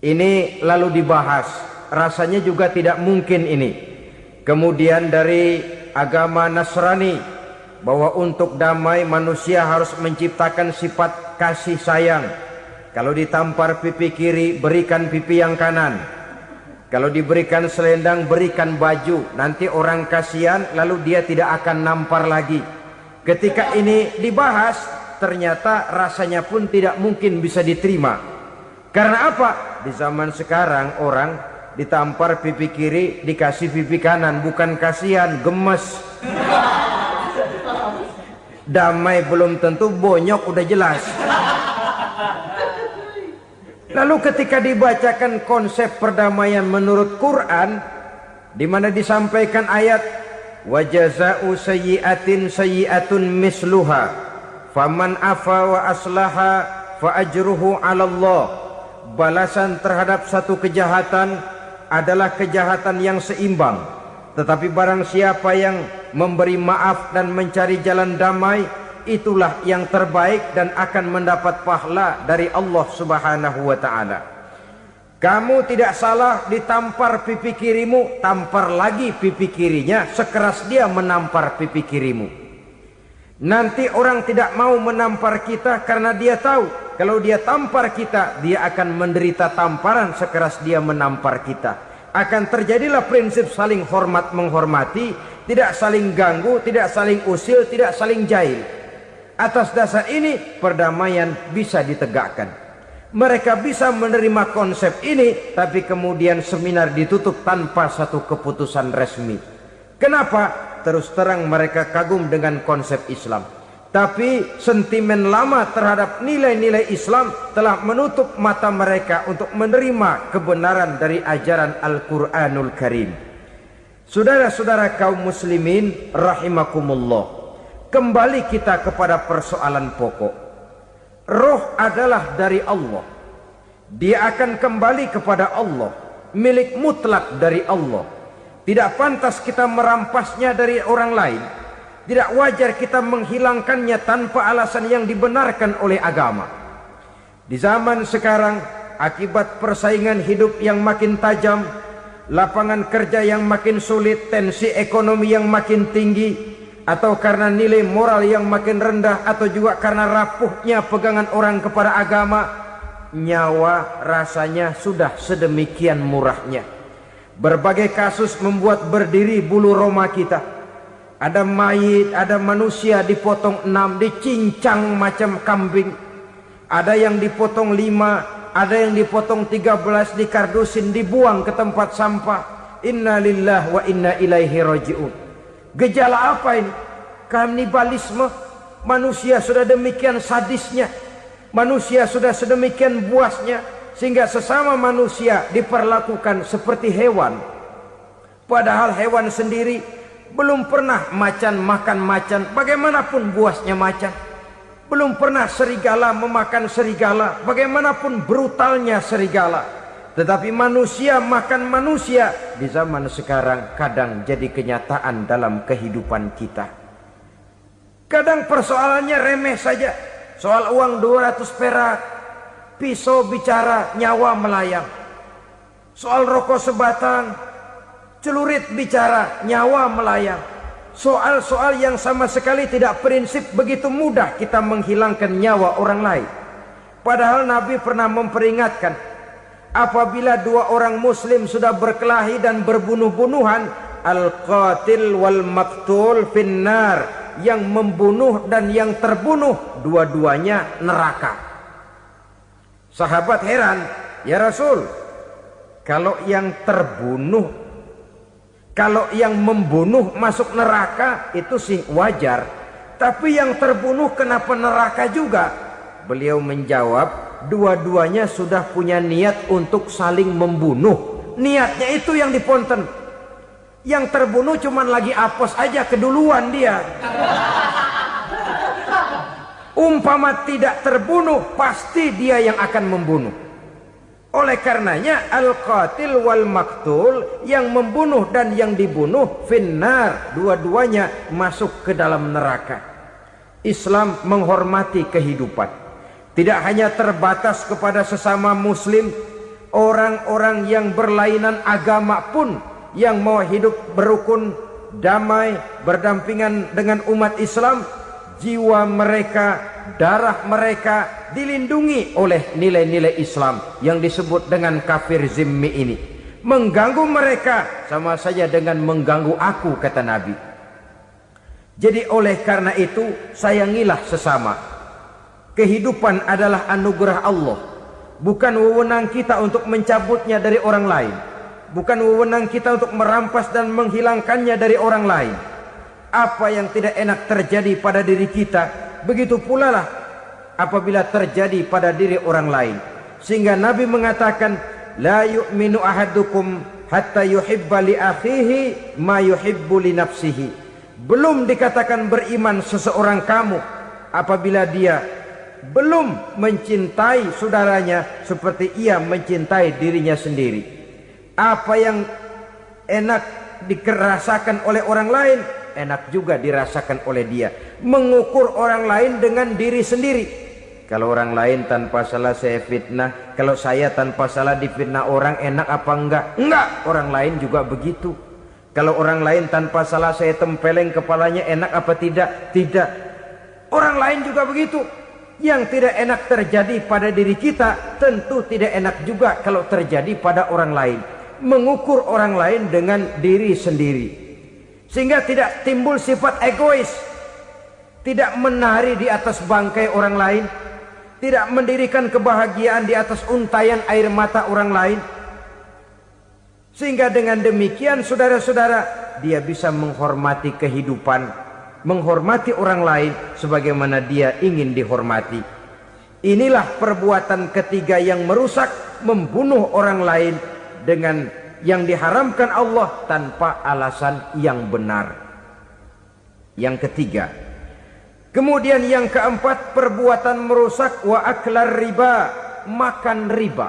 Ini lalu dibahas, rasanya juga tidak mungkin ini. Kemudian dari agama Nasrani, bahwa untuk damai manusia harus menciptakan sifat kasih sayang. Kalau ditampar pipi kiri, berikan pipi yang kanan. Kalau diberikan selendang, berikan baju. Nanti orang kasihan, lalu dia tidak akan nampar lagi. Ketika ini dibahas, ternyata rasanya pun tidak mungkin bisa diterima. Karena apa? Di zaman sekarang orang ditampar pipi kiri, dikasih pipi kanan. Bukan kasihan, gemes. Damai belum tentu, bonyok udah jelas. Lalu ketika dibacakan konsep perdamaian menurut Quran, di mana disampaikan ayat wa jazaa'u sayyi'atin sayyi'atun misluha faman afa wa aslaha fa ajruhu 'ala Allah. Balasan terhadap satu kejahatan adalah kejahatan yang seimbang, tetapi barang siapa yang memberi maaf dan mencari jalan damai, itulah yang terbaik dan akan mendapat pahala dari Allah Subhanahu wa ta'ala. Kamu tidak salah ditampar pipi kirimu, tampar lagi pipi kirinya sekeras dia menampar pipi kirimu. Nanti orang tidak mau menampar kita karena dia tahu kalau dia tampar kita, dia akan menderita tamparan sekeras dia menampar kita. Akan terjadilah prinsip saling hormat menghormati, tidak saling ganggu, tidak saling usil, tidak saling jahil. Atas dasar ini perdamaian bisa ditegakkan. Mereka bisa menerima konsep ini, tapi kemudian seminar ditutup tanpa satu keputusan resmi. Kenapa? Terus terang mereka kagum dengan konsep Islam, tapi sentimen lama terhadap nilai-nilai Islam telah menutup mata mereka untuk menerima kebenaran dari ajaran Al-Quranul Karim. Saudara-saudara kaum muslimin rahimakumullah, kembali kita kepada persoalan pokok. Roh adalah dari Allah. Dia akan kembali kepada Allah, milik mutlak dari Allah. Tidak pantas kita merampasnya dari orang lain. Tidak wajar kita menghilangkannya tanpa alasan yang dibenarkan oleh agama. Di zaman sekarang akibat persaingan hidup yang makin tajam, lapangan kerja yang makin sulit, tensi ekonomi yang makin tinggi, atau karena nilai moral yang makin rendah, atau juga karena rapuhnya pegangan orang kepada agama, nyawa rasanya sudah sedemikian murahnya. Berbagai kasus membuat berdiri bulu roma kita. Ada mayit, ada manusia dipotong 6, dicincang macam kambing. Ada yang dipotong 5, ada yang dipotong 13, dikardusin, dibuang ke tempat sampah. Inna lillahi wa inna ilaihi raji'un. Gejala apa ini? Kanibalisme. Manusia sudah demikian sadisnya, manusia sudah sedemikian buasnya, sehingga sesama manusia diperlakukan seperti hewan. Padahal hewan sendiri belum pernah macan makan macan, bagaimanapun buasnya macan. Belum pernah serigala memakan serigala, bagaimanapun brutalnya serigala. Tetapi manusia makan manusia di zaman sekarang kadang jadi kenyataan dalam kehidupan kita. Kadang persoalannya remeh saja. Soal uang 200 perak, pisau bicara, nyawa melayang. Soal rokok sebatang, celurit bicara, nyawa melayang. Soal-soal yang sama sekali tidak prinsip, begitu mudah kita menghilangkan nyawa orang lain. Padahal Nabi pernah memperingatkan, apabila dua orang muslim sudah berkelahi dan berbunuh-bunuhan, al-qatil wal maktul finnar, yang membunuh dan yang terbunuh dua-duanya neraka. Sahabat heran, ya Rasul, kalau yang terbunuh, kalau yang membunuh masuk neraka itu sih wajar, tapi yang terbunuh kenapa neraka juga? Beliau menjawab, dua-duanya sudah punya niat untuk saling membunuh. Niatnya itu yang diponten. Yang terbunuh cuman lagi apes aja, keduluan dia. Umpama tidak terbunuh, pasti dia yang akan membunuh. Oleh karenanya al-qatil wal maktul, yang membunuh dan yang dibunuh finnar, dua-duanya masuk ke dalam neraka. Islam menghormati kehidupan, tidak hanya terbatas kepada sesama muslim. Orang-orang yang berlainan agama pun yang mau hidup berukun, damai, berdampingan dengan umat Islam, jiwa mereka, darah mereka dilindungi oleh nilai-nilai Islam yang disebut dengan kafir zimmi ini. Mengganggu mereka sama saja dengan mengganggu aku, kata Nabi. Jadi oleh karena itu sayangilah sesama. Kehidupan adalah anugerah Allah, bukan wewenang kita untuk mencabutnya dari orang lain, bukan wewenang kita untuk merampas dan menghilangkannya dari orang lain. Apa yang tidak enak terjadi pada diri kita, begitu pula lah apabila terjadi pada diri orang lain. Sehingga Nabi mengatakan, la yu'minu ahadukum hatta yuhibba li akhihi ma yuhibbu li nafsihi. Belum dikatakan beriman seseorang kamu apabila dia belum mencintai saudaranya seperti ia mencintai dirinya sendiri. Apa yang enak dirasakan oleh orang lain, enak juga dirasakan oleh dia. Mengukur orang lain dengan diri sendiri. Kalau orang lain tanpa salah saya fitnah, kalau saya tanpa salah difitnah orang, enak apa enggak? Enggak, orang lain juga begitu. Kalau orang lain tanpa salah saya tempeleng kepalanya, enak apa tidak? Tidak. Orang lain juga begitu. Yang tidak enak terjadi pada diri kita, tentu tidak enak juga kalau terjadi pada orang lain. Mengukur orang lain dengan diri sendiri, sehingga tidak timbul sifat egois, tidak menari di atas bangkai orang lain, tidak mendirikan kebahagiaan di atas untayan air mata orang lain. Sehingga dengan demikian saudara-saudara, dia bisa menghormati kehidupan, menghormati orang lain sebagaimana dia ingin dihormati. Inilah perbuatan ketiga yang merusak, membunuh orang lain dengan yang diharamkan Allah tanpa alasan yang benar. Yang ketiga. Kemudian yang keempat, perbuatan merusak wa aklar riba, makan riba.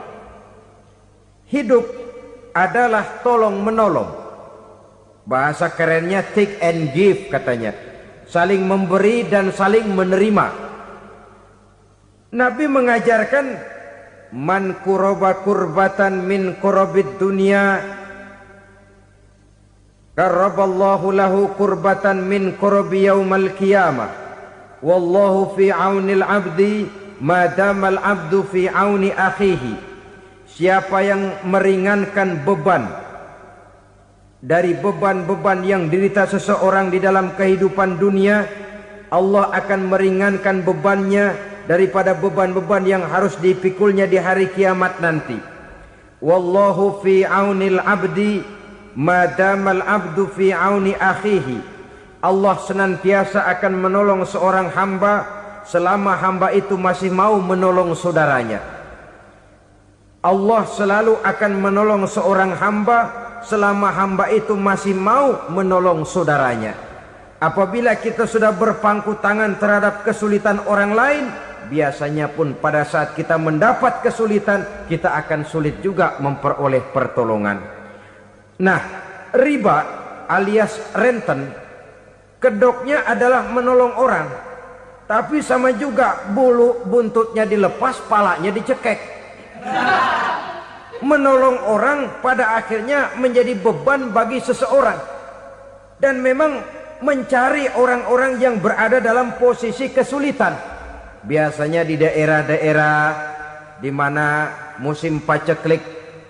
Hidup adalah tolong menolong. Bahasa kerennya take and give katanya. Saling memberi dan saling menerima. Nabi mengajarkan man kuraba kurbatan min kurabid dunya karaballahu lahu kurbatan min kurabi yaumal qiyamah. Wallahu fi aunil abdi madamal abdu fi auni akhihi. Siapa yang meringankan beban dari beban-beban yang dirita seseorang di dalam kehidupan dunia, Allah akan meringankan bebannya daripada beban-beban yang harus dipikulnya di hari kiamat nanti. Wallahu fi aunil abdi madamal abdu fi auni akhihi. Allah senantiasa akan menolong seorang hamba selama hamba itu masih mau menolong saudaranya. Allah selalu akan menolong seorang hamba selama hamba itu masih mau menolong saudaranya. Apabila kita sudah berpangku tangan terhadap kesulitan orang lain, biasanya pun pada saat kita mendapat kesulitan, kita akan sulit juga memperoleh pertolongan. Nah, riba alias renten, kedoknya adalah menolong orang, tapi sama juga bulu buntutnya dilepas, palanya dicekek. Menolong orang pada akhirnya menjadi beban bagi seseorang, dan memang mencari orang-orang yang berada dalam posisi kesulitan. Biasanya di daerah-daerah di mana musim paceklik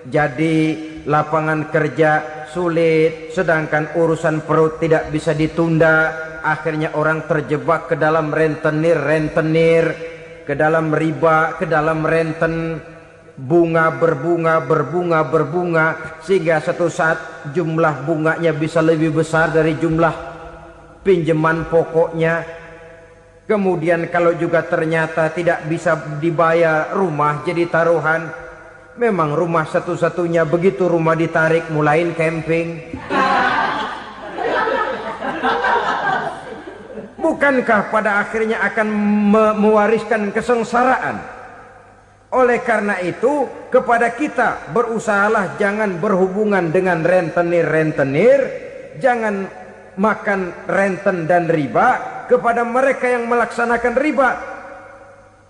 jadi lapangan kerja sulit, sedangkan urusan perut tidak bisa ditunda, akhirnya orang terjebak ke dalam rentenir, ke dalam riba, ke dalam renten, bunga berbunga, sehingga satu saat jumlah bunganya bisa lebih besar dari jumlah pinjaman pokoknya. Kemudian kalau juga ternyata tidak bisa dibayar, rumah jadi taruhan. Memang rumah satu-satunya, begitu rumah ditarik mulain camping. Bukankah pada akhirnya akan mewariskan kesengsaraan? Oleh karena itu, kepada kita berusahalah jangan berhubungan dengan rentenir, jangan makan renten dan riba. Kepada mereka yang melaksanakan riba,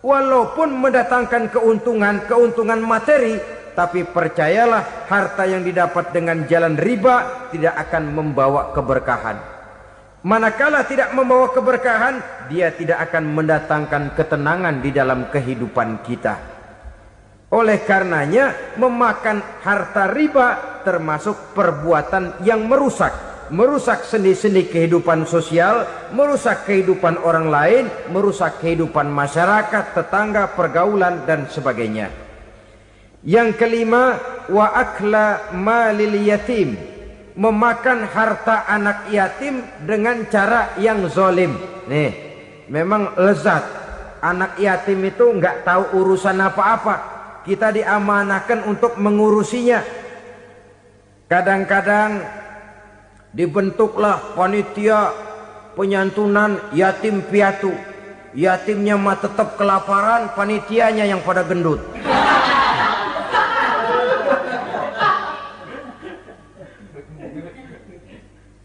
walaupun mendatangkan keuntungan materi, tapi percayalah harta yang didapat dengan jalan riba tidak akan membawa keberkahan. Manakala tidak membawa keberkahan, dia tidak akan mendatangkan ketenangan di dalam kehidupan kita. Oleh karenanya, memakan harta riba termasuk perbuatan yang merusak sendi-sendi kehidupan sosial, merusak kehidupan orang lain, merusak kehidupan masyarakat, tetangga, pergaulan, dan sebagainya. Yang kelima, wa akla malil yatim, memakan harta anak yatim dengan cara yang zalim. Nih, memang lezat. Anak yatim itu nggak tahu urusan apa-apa. Kita diamanahkan untuk mengurusinya. Kadang-kadang dibentuklah panitia penyantunan yatim piatu. Yatimnya mah tetap kelaparan, panitianya yang pada gendut.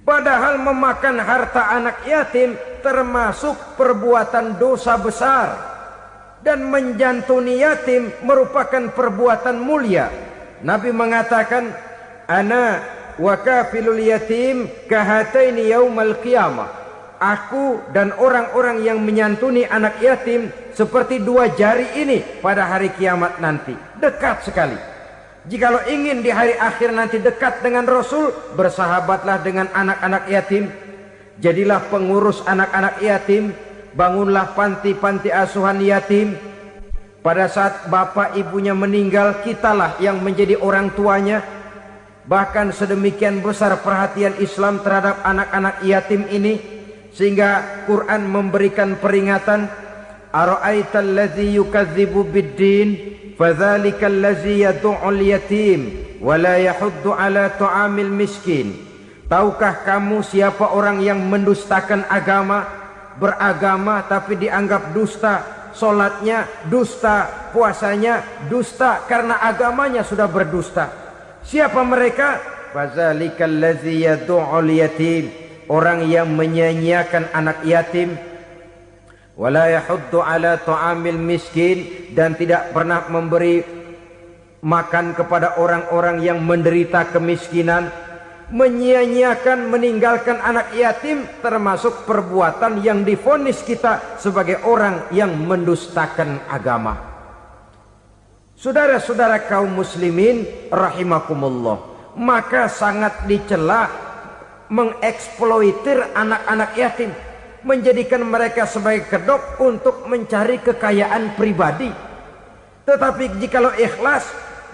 Padahal memakan harta anak yatim termasuk perbuatan dosa besar, dan menjantuni yatim merupakan perbuatan mulia. Nabi mengatakan, ana wa kafilul yatim kahataini yaumal qiyamah. Aku dan orang-orang yang menyantuni anak yatim seperti dua jari ini pada hari kiamat nanti. Dekat sekali. Jikalau ingin di hari akhir nanti dekat dengan Rasul, bersahabatlah dengan anak-anak yatim. Jadilah pengurus anak-anak yatim. Bangunlah panti-panti asuhan yatim. Pada saat bapak ibunya meninggal, kitalah yang menjadi orang tuanya. Bahkan sedemikian besar perhatian Islam terhadap anak-anak yatim ini, sehingga Quran memberikan peringatan, ara'aital ladzi yukadzibu bid-din fadzalikal ladzi yad'ul yatim wa la yahuddu ala ta'amil miskin. Tahukah kamu siapa orang yang mendustakan agama, beragama tapi dianggap dusta, salatnya dusta, puasanya dusta karena agamanya sudah berdusta. Siapa mereka? Fazalikal ladzi yad'ul yatim, orang yang menyia-nyiakan anak yatim, wala yahuddu ala ta'amil miskin, dan tidak pernah memberi makan kepada orang-orang yang menderita kemiskinan, menyia-nyiakan, meninggalkan anak yatim, termasuk perbuatan yang divonis kita sebagai orang yang mendustakan agama. Saudara-saudara kaum muslimin rahimakumullah, maka sangat dicela mengeksploitir anak-anak yatim, menjadikan mereka sebagai kedok untuk mencari kekayaan pribadi. Tetapi jikalau ikhlas,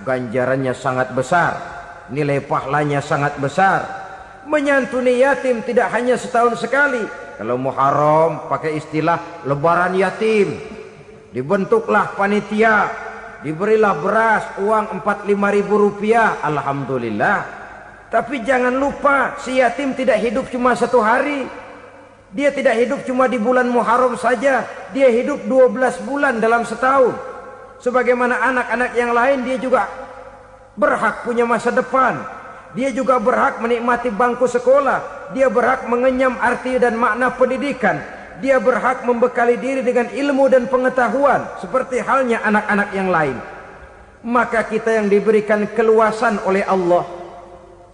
ganjarannya sangat besar, nilai pahalanya sangat besar. Menyantuni yatim tidak hanya setahun sekali. Kalau Muharram pakai istilah lebaran yatim, dibentuklah panitia, diberilah beras, uang 4-5 ribu rupiah, alhamdulillah. Tapi jangan lupa, si yatim tidak hidup cuma satu hari. Dia tidak hidup cuma di bulan Muharram saja, dia hidup 12 bulan dalam setahun. Sebagaimana anak-anak yang lain, dia juga berhak punya masa depan. Dia juga berhak menikmati bangku sekolah. Dia berhak mengenyam arti dan makna pendidikan. Dia berhak membekali diri dengan ilmu dan pengetahuan, seperti halnya anak-anak yang lain. Maka kita yang diberikan keluasan oleh Allah,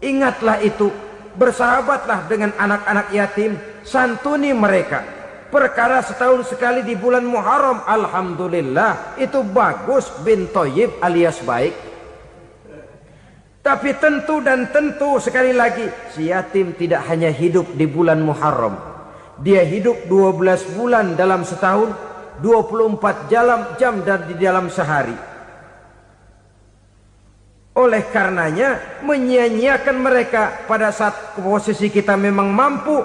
ingatlah itu, bersahabatlah dengan anak-anak yatim, santuni mereka. Perkara setahun sekali di bulan Muharram, alhamdulillah, itu bagus, bin Thayyib alias baik. Tapi tentu dan tentu sekali lagi, si yatim tidak hanya hidup di bulan Muharram. Dia hidup 12 bulan dalam setahun, 24 jam di dalam sehari. Oleh karenanya, menyia-nyiakan mereka pada saat posisi kita memang mampu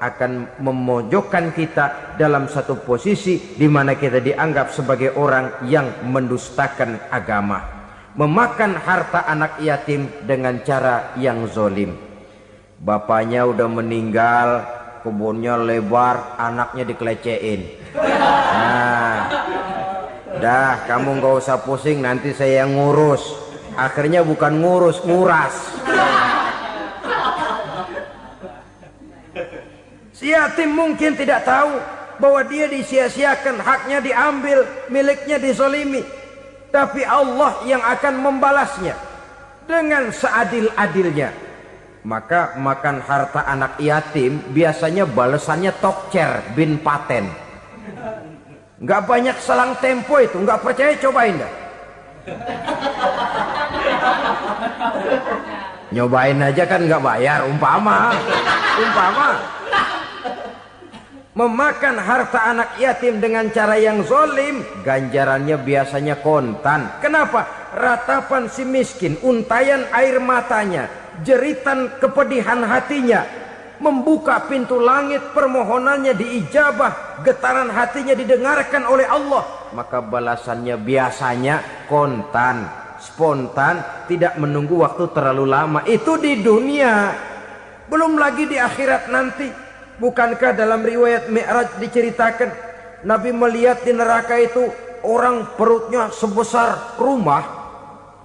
akan memojokkan kita dalam satu posisi di mana kita dianggap sebagai orang yang mendustakan agama, memakan harta anak yatim dengan cara yang zolim. Bapaknya udah meninggal, kebunnya lebar, anaknya dikelecehin. Nah, dah kamu gak usah pusing, nanti saya yang ngurus. Akhirnya bukan ngurus, nguras. Si yatim mungkin tidak tahu bahwa dia disia-siakan, haknya diambil, miliknya dizolimi. Tapi Allah yang akan membalasnya dengan seadil-adilnya. Maka makan harta anak yatim biasanya balasannya tokcer bin paten. Nggak banyak selang tempo itu, nggak percaya cobain dah. Nyobain aja kan nggak bayar, umpama memakan harta anak yatim dengan cara yang zolim, ganjarannya biasanya kontan. Kenapa? Ratapan si miskin, untayan air matanya, jeritan kepedihan hatinya, membuka pintu langit, permohonannya diijabah, getaran hatinya didengarkan oleh Allah, maka balasannya biasanya kontan, spontan, tidak menunggu waktu terlalu lama. Itu di dunia, belum lagi di akhirat nanti. Bukankah dalam riwayat Mi'raj diceritakan Nabi melihat di neraka itu orang perutnya sebesar rumah?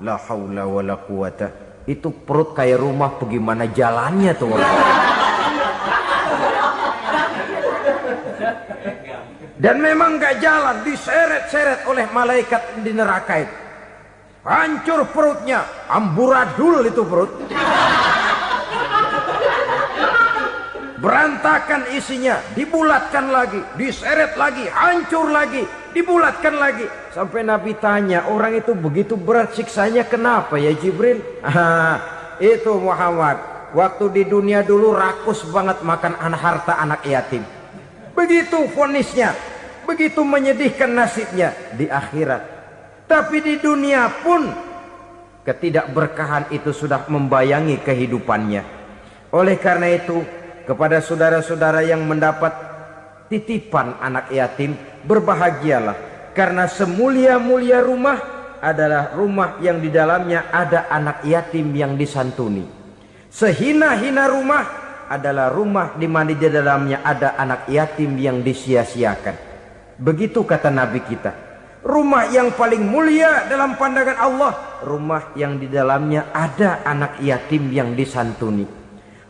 La haula wala quwata. Itu perut kayak rumah, bagaimana jalannya tuh orang? Dan memang gak jalan, diseret-seret oleh malaikat di neraka itu. Hancur perutnya, amburadul itu perut. Berantakan isinya, dibulatkan lagi, diseret lagi, hancur lagi, dibulatkan lagi. Sampai Nabi tanya, orang itu begitu berat siksanya kenapa ya Jibril? Itu Muhammad, waktu di dunia dulu rakus banget makan harta anak yatim. Begitu vonisnya, begitu menyedihkan nasibnya di akhirat. Tapi di dunia pun ketidakberkahan itu sudah membayangi kehidupannya. Oleh karena itu, kepada saudara-saudara yang mendapat titipan anak yatim, berbahagialah, karena semulia-mulia rumah adalah rumah yang di dalamnya ada anak yatim yang disantuni. Sehina-hina rumah adalah rumah di mana di dalamnya ada anak yatim yang disia-siakan. Begitu kata Nabi kita. Rumah yang paling mulia dalam pandangan Allah, rumah yang di dalamnya ada anak yatim yang disantuni.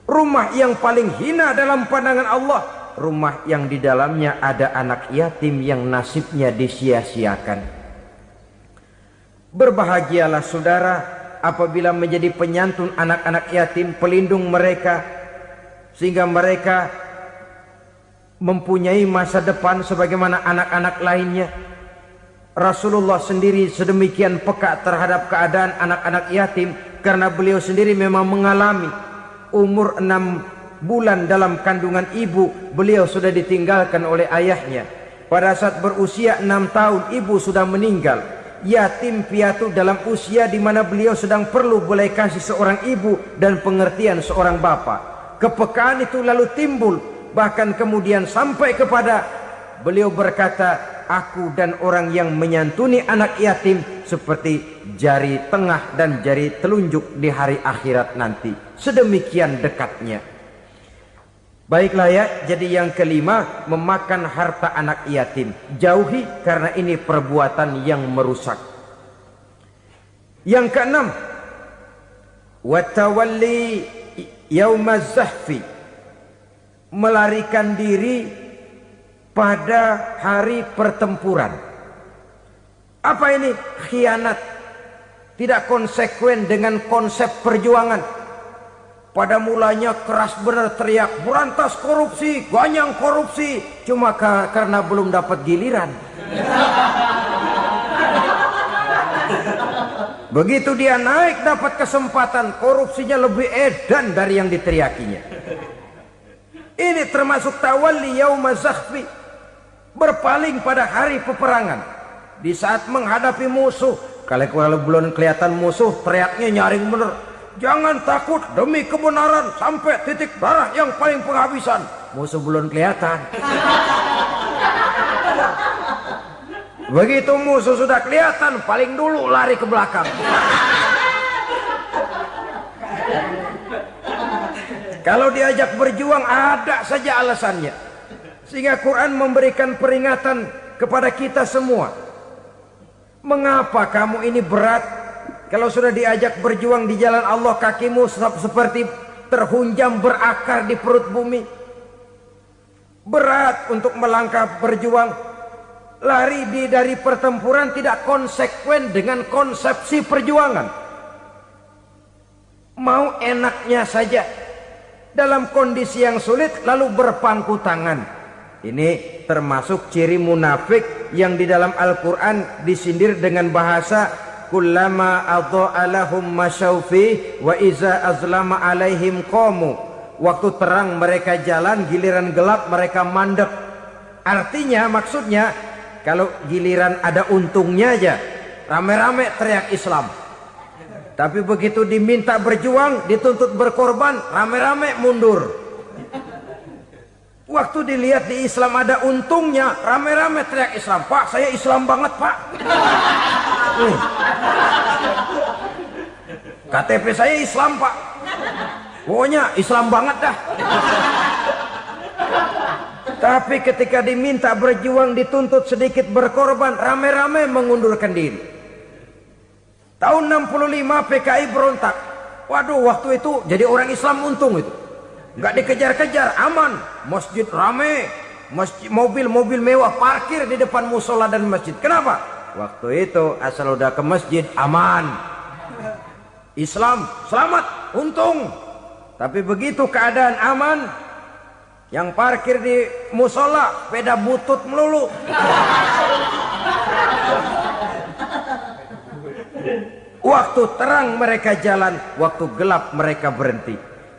Rumah yang paling hina dalam pandangan Allah, rumah yang di dalamnya ada anak yatim yang nasibnya disia-siakan. Berbahagialah saudara apabila menjadi penyantun anak-anak yatim, pelindung mereka, sehingga mereka mempunyai masa depan sebagaimana anak-anak lainnya. Rasulullah sendiri sedemikian peka terhadap keadaan anak-anak yatim karena beliau sendiri memang mengalami umur 6 bulan dalam kandungan ibu, beliau sudah ditinggalkan oleh ayahnya. Pada saat berusia 6 tahun ibu sudah meninggal. Yatim piatu dalam usia di mana beliau sedang perlu belas kasih seorang ibu dan pengertian seorang bapa. Kepekaan itu lalu timbul, bahkan kemudian sampai kepada beliau berkata, aku dan orang yang menyantuni anak yatim seperti jari tengah dan jari telunjuk di hari akhirat nanti. Sedemikian dekatnya. Baiklah ya, jadi yang kelima, memakan harta anak yatim. Jauhi karena ini perbuatan yang merusak. Yang keenam, watawalli yaumaz zahfi, melarikan diri pada hari pertempuran. Apa ini? Khianat. Tidak konsekuen dengan konsep perjuangan. Pada mulanya keras benar teriak, berantas korupsi, ganyang korupsi. Cuma karena belum dapat giliran. Begitu dia naik dapat kesempatan, korupsinya lebih edan dari yang diteriakinya. Ini termasuk tawalli yaumaz zahfi, berpaling pada hari peperangan. Di saat menghadapi musuh, kalau belum kelihatan musuh, teriaknya nyaring bener. Jangan takut demi kebenaran sampai titik darah yang paling penghabisan. Musuh belum kelihatan. Begitu musuh sudah kelihatan, paling dulu lari ke belakang. Kalau diajak berjuang ada saja alasannya. Sehingga Quran memberikan peringatan kepada kita semua. Mengapa kamu ini berat? Kalau sudah diajak berjuang di jalan Allah, kakimu seperti terhunjam berakar di perut bumi. Berat untuk melangkah berjuang. Lari dari pertempuran tidak konsekuen dengan konsepsi perjuangan. Mau enaknya saja. Dalam kondisi yang sulit lalu berpangku tangan. Ini termasuk ciri munafik yang di dalam Al-Quran disindir dengan bahasa kullama adha'a lahum masyaufi wa iza azlama alaihim qamu. Waktu terang mereka jalan, giliran gelap mereka mandek. Artinya, maksudnya kalau giliran ada untungnya aja rame-rame teriak Islam. Tapi begitu diminta berjuang, dituntut berkorban, rame-rame mundur. Waktu dilihat di Islam ada untungnya, rame-rame teriak Islam. Pak, saya Islam banget, Pak. KTP saya Islam, Pak. Pokoknya Islam banget dah. Tapi ketika diminta berjuang, dituntut sedikit berkorban, rame-rame mengundurkan diri. Tahun 65 PKI berontak. Waduh, waktu itu jadi orang Islam untung itu. Nggak dikejar-kejar, aman. Masjid rame, masjid, mobil-mobil mewah parkir di depan musola dan masjid. Kenapa? Waktu itu asal udah ke masjid aman. Islam selamat, untung. Tapi begitu keadaan aman, yang parkir di musola sepeda butut melulu. Waktu terang mereka jalan, waktu gelap mereka berhenti.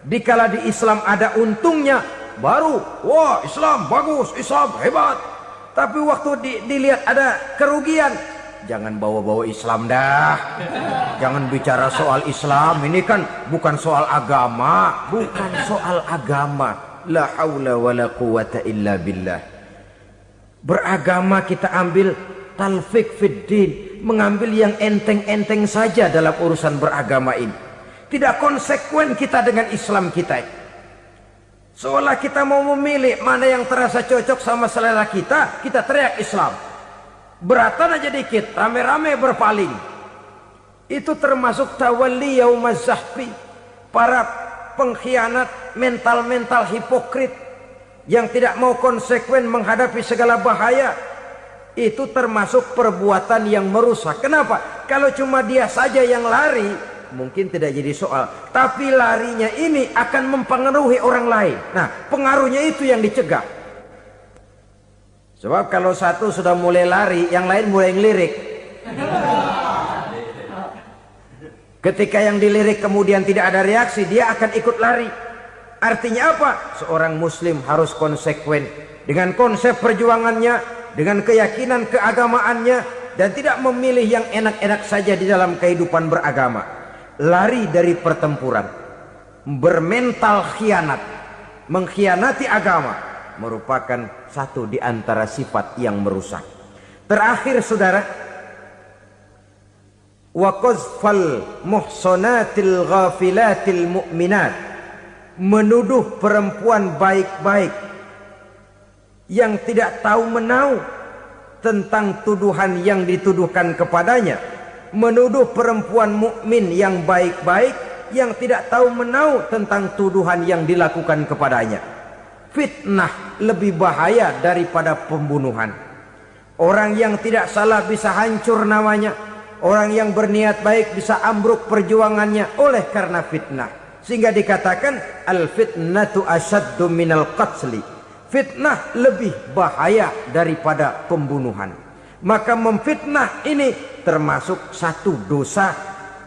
Dikala di Islam ada untungnya, baru wah Islam bagus, Islam hebat. Tapi waktu dilihat ada kerugian, jangan bawa-bawa Islam dah. Jangan bicara soal Islam, ini kan bukan soal agama. Bukan soal agama. La haula wa la quwata illa billah. Beragama kita ambil talfik fid din, mengambil yang enteng-enteng saja dalam urusan beragama ini. Tidak konsekuen kita dengan Islam kita. Seolah kita mau memilih mana yang terasa cocok sama selera kita, kita teriak Islam. Beratan aja dikit, rame-rame berpaling. Itu termasuk tawalli yaumaz zahfi. Para pengkhianat, mental-mental hipokrit yang tidak mau konsekuen menghadapi segala bahaya. itu termasuk perbuatan yang merusak. Kenapa? Kalau cuma dia saja yang lari, mungkin tidak jadi soal. Tapi larinya ini akan mempengaruhi orang lain. Nah, pengaruhnya itu yang dicegah. Sebab kalau satu sudah mulai lari, yang lain mulai ngelirik. Ketika yang dilirik kemudian tidak ada reaksi, dia akan ikut lari. Artinya apa? Seorang muslim harus konsekuen dengan konsep perjuangannya, dengan keyakinan keagamaannya, dan tidak memilih yang enak-enak saja di dalam kehidupan beragama. Lari dari pertempuran, bermental khianat, mengkhianati agama, merupakan satu di antara sifat yang merusak. Terakhir saudara, wa qazfal muhsanatil ghafilatil mu'minat, menuduh perempuan baik-baik yang tidak tahu menau tentang tuduhan yang dituduhkan kepadanya, menuduh perempuan mukmin yang baik-baik yang tidak tahu menau tentang tuduhan yang dilakukan kepadanya. Fitnah lebih bahaya daripada pembunuhan. Orang yang tidak salah bisa hancur namanya, orang yang berniat baik bisa ambruk perjuangannya oleh karena fitnah. Sehingga dikatakan al-fitnatu asyaddu minal qatli. Fitnah lebih bahaya daripada pembunuhan. Maka memfitnah ini termasuk satu dosa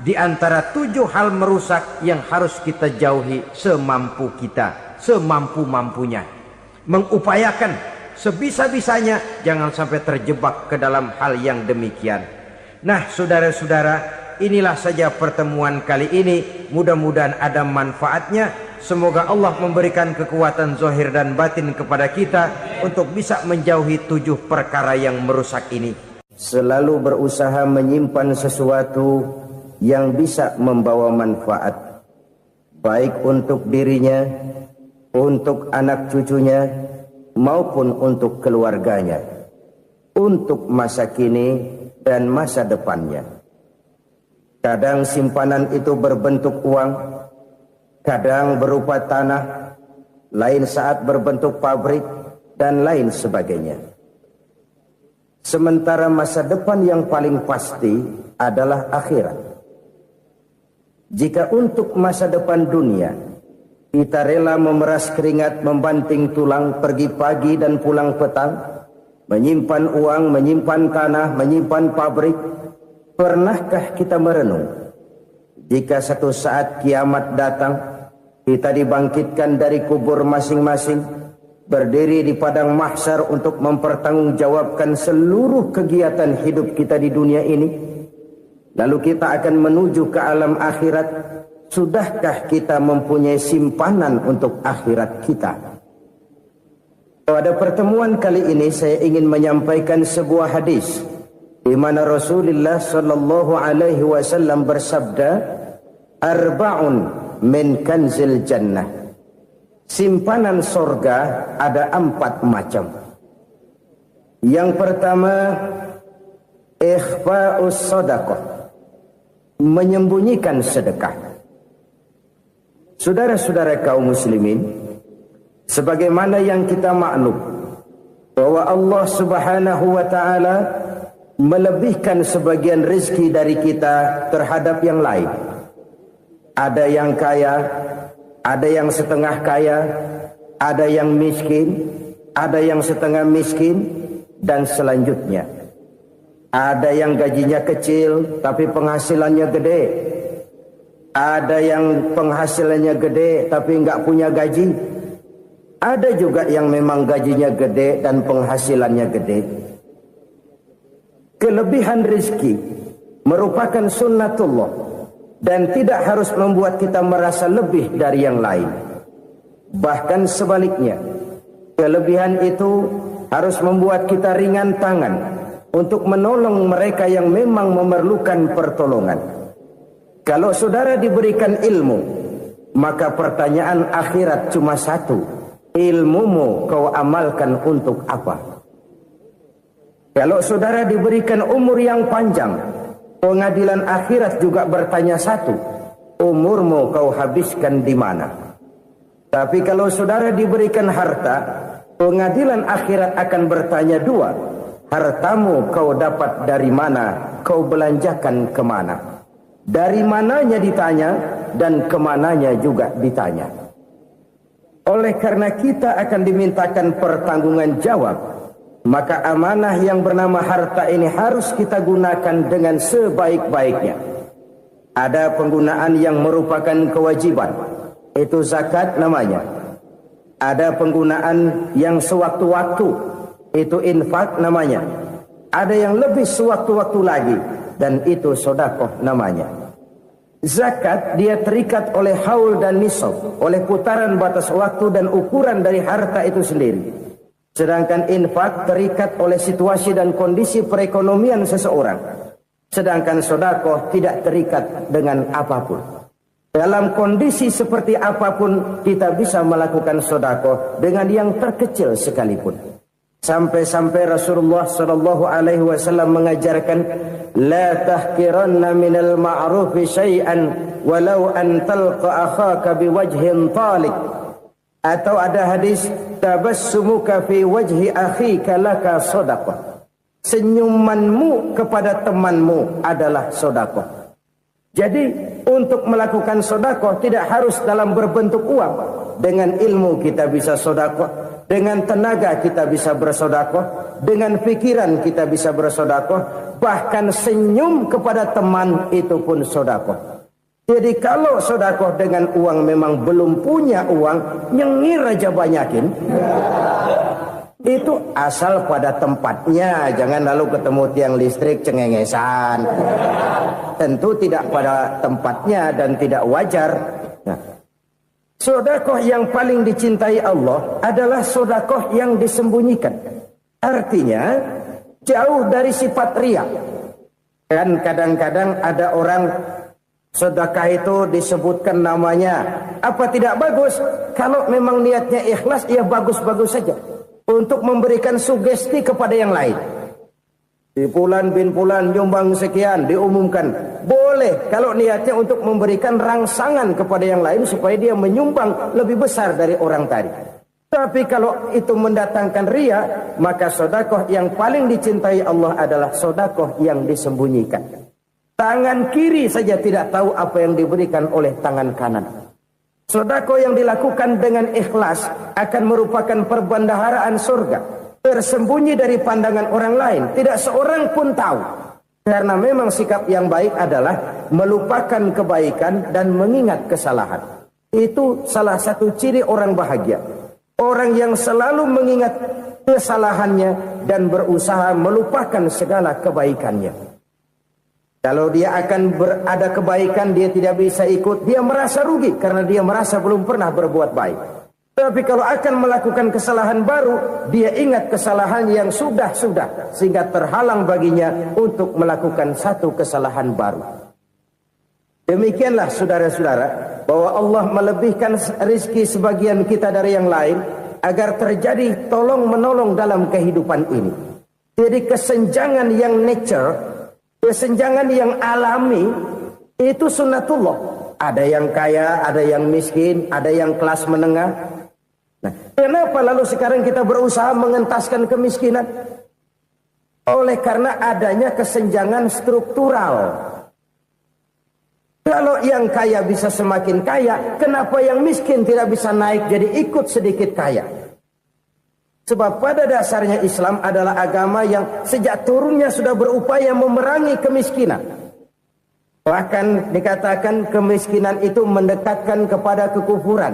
di antara 7 hal merusak yang harus kita jauhi semampu kita, semampu-mampunya. Mengupayakan sebisa-bisanya jangan sampai terjebak ke dalam hal yang demikian. Nah, saudara-saudara, inilah saja pertemuan kali ini. Mudah-mudahan ada manfaatnya. Semoga Allah memberikan kekuatan zahir dan batin kepada kita untuk bisa menjauhi 7 perkara yang merusak ini. Selalu berusaha menyimpan sesuatu yang bisa membawa manfaat, baik untuk dirinya, untuk anak cucunya, maupun untuk keluarganya, untuk masa kini dan masa depannya. Kadang simpanan itu berbentuk uang, kadang berupa tanah, lain saat berbentuk pabrik, dan lain sebagainya. Sementara masa depan yang paling pasti adalah akhirat. Jika untuk masa depan dunia kita rela memeras keringat, membanting tulang, pergi pagi dan pulang petang, menyimpan uang, menyimpan tanah, menyimpan pabrik, pernahkah kita merenung jika satu saat kiamat datang, kita dibangkitkan dari kubur masing-masing, berdiri di padang mahsyar untuk mempertanggungjawabkan seluruh kegiatan hidup kita di dunia ini, lalu kita akan menuju ke alam akhirat. Sudahkah kita mempunyai simpanan untuk akhirat kita? Pada pertemuan kali ini saya ingin menyampaikan sebuah hadis di mana Rasulullah sallallahu alaihi wasallam bersabda, arba'un min kanzil jannah. Simpanan sorga ada 4 macam. Yang pertama, ikhfa'us sadaqah, menyembunyikan sedekah. Saudara-saudara kaum muslimin, sebagaimana yang kita maklum bahwa Allah Subhanahu wa taala melebihkan sebagian rezeki dari kita terhadap yang lain. Ada yang kaya, ada yang setengah kaya, ada yang miskin, ada yang setengah miskin, dan selanjutnya. Ada yang gajinya kecil tapi penghasilannya gede. Ada yang penghasilannya gede tapi nggak punya gaji. Ada juga yang memang gajinya gede dan penghasilannya gede. Kelebihan rezeki merupakan sunnatullah dan tidak harus membuat kita merasa lebih dari yang lain. Bahkan sebaliknya, kelebihan itu harus membuat kita ringan tangan untuk menolong mereka yang memang memerlukan pertolongan. Kalau saudara diberikan ilmu, maka pertanyaan akhirat cuma satu: ilmumu kau amalkan untuk apa? Kalau saudara diberikan umur yang panjang, pengadilan akhirat juga bertanya satu: umurmu kau habiskan di mana? Tapi kalau saudara diberikan harta, pengadilan akhirat akan bertanya 2: hartamu kau dapat dari mana, kau belanjakan kemana. Dari mananya ditanya, dan kemananya juga ditanya. Oleh karena kita akan dimintakan pertanggungan jawab, maka amanah yang bernama harta ini harus kita gunakan dengan sebaik-baiknya. Ada penggunaan yang merupakan kewajiban, itu zakat namanya. Ada penggunaan yang sewaktu-waktu, itu infak namanya. Ada yang lebih sewaktu-waktu lagi, dan itu sedekah namanya. Zakat dia terikat oleh haul dan nisab, oleh putaran batas waktu dan ukuran dari harta itu sendiri. Sedangkan infak terikat oleh situasi dan kondisi perekonomian seseorang. Sedangkan sedekah tidak terikat dengan apapun. Dalam kondisi seperti apapun kita bisa melakukan sedekah dengan yang terkecil sekalipun. Sampai-sampai Rasulullah sallallahu alaihi wasallam mengajarkan, la tahqiranna minal ma'rufi syai'an walau an talqa akhaka biwajhin talik. Atau ada hadis, tabassumuka fi wajhi akhika laka sedekah. Senyumanmu kepada temanmu adalah sedekah. Jadi untuk melakukan sedekah tidak harus dalam berbentuk uang. Dengan ilmu kita bisa sedekah. Dengan tenaga kita bisa bersedekah, dengan pikiran kita bisa bersedekah, bahkan senyum kepada teman itu pun sedekah. Jadi kalau sedekah dengan uang memang belum punya uang, nyengir aja banyakin. Itu asal pada tempatnya, jangan lalu ketemu tiang listrik cengengesan. Tentu tidak pada tempatnya dan tidak wajar. Nah, sedekah yang paling dicintai Allah adalah sedekah yang disembunyikan. Artinya jauh dari sifat riya. Kan kadang-kadang ada orang sedekah itu disebutkan namanya. Apa tidak bagus? Kalau memang niatnya ikhlas, ya bagus-bagus saja. Untuk memberikan sugesti kepada yang lain. Di Fulan bin Fulan nyumbang sekian, diumumkan. Boleh kalau niatnya untuk memberikan rangsangan kepada yang lain supaya dia menyumbang lebih besar dari orang tadi. Tapi kalau itu mendatangkan riya, maka sedekah yang paling dicintai Allah adalah sedekah yang disembunyikan. Tangan kiri saja tidak tahu apa yang diberikan oleh tangan kanan. Sedekah yang dilakukan dengan ikhlas akan merupakan perbendaharaan surga. Tersembunyi dari pandangan orang lain, tidak seorang pun tahu. Karena memang sikap yang baik adalah melupakan kebaikan dan mengingat kesalahan. Itu salah satu ciri orang bahagia. Orang yang selalu mengingat kesalahannya dan berusaha melupakan segala kebaikannya. Kalau dia akan berada kebaikan, dia tidak bisa ikut, dia merasa rugi karena dia merasa belum pernah berbuat baik. Tapi kalau akan melakukan kesalahan baru, dia ingat kesalahan yang sudah-sudah, sehingga terhalang baginya untuk melakukan satu kesalahan baru. Demikianlah saudara-saudara, bahwa Allah melebihkan rizki sebagian kita dari yang lain, agar terjadi tolong-menolong dalam kehidupan ini. Jadi kesenjangan yang nature, kesenjangan yang alami, itu sunnatullah. Ada yang kaya, ada yang miskin, ada yang kelas menengah. Nah, kenapa lalu sekarang kita berusaha mengentaskan kemiskinan? Oleh karena adanya kesenjangan struktural. Kalau yang kaya bisa semakin kaya, kenapa yang miskin tidak bisa naik jadi ikut sedikit kaya? Sebab pada dasarnya Islam adalah agama yang sejak turunnya sudah berupaya memerangi kemiskinan. Bahkan dikatakan kemiskinan itu mendekatkan kepada kekufuran.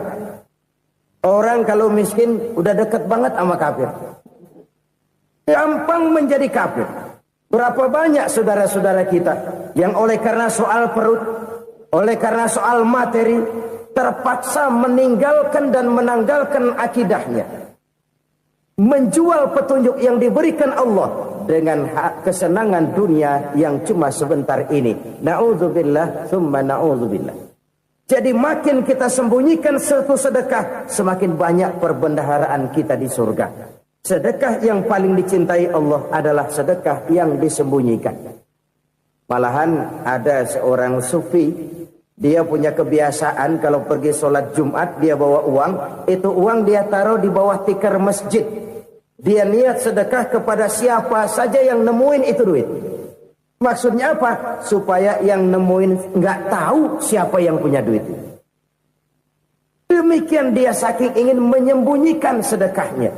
Orang kalau miskin udah dekat banget sama kafir. Gampang menjadi kafir. Berapa banyak saudara-saudara kita yang oleh karena soal perut, oleh karena soal materi, terpaksa meninggalkan dan menanggalkan akidahnya. Menjual petunjuk yang diberikan Allah dengan kesenangan dunia yang cuma sebentar ini. Na'udzubillah, thumma na'udzubillah. Jadi makin kita sembunyikan satu sedekah, semakin banyak perbendaharaan kita di surga. Sedekah yang paling dicintai Allah adalah sedekah yang disembunyikan. Malahan ada seorang sufi, dia punya kebiasaan kalau pergi sholat Jumat dia bawa uang, itu uang dia taruh di bawah tikar masjid. Dia niat sedekah kepada siapa saja yang nemuin itu duit. Maksudnya apa? Supaya yang nemuin nggak tahu siapa yang punya duit. Demikian dia saking ingin menyembunyikan sedekahnya.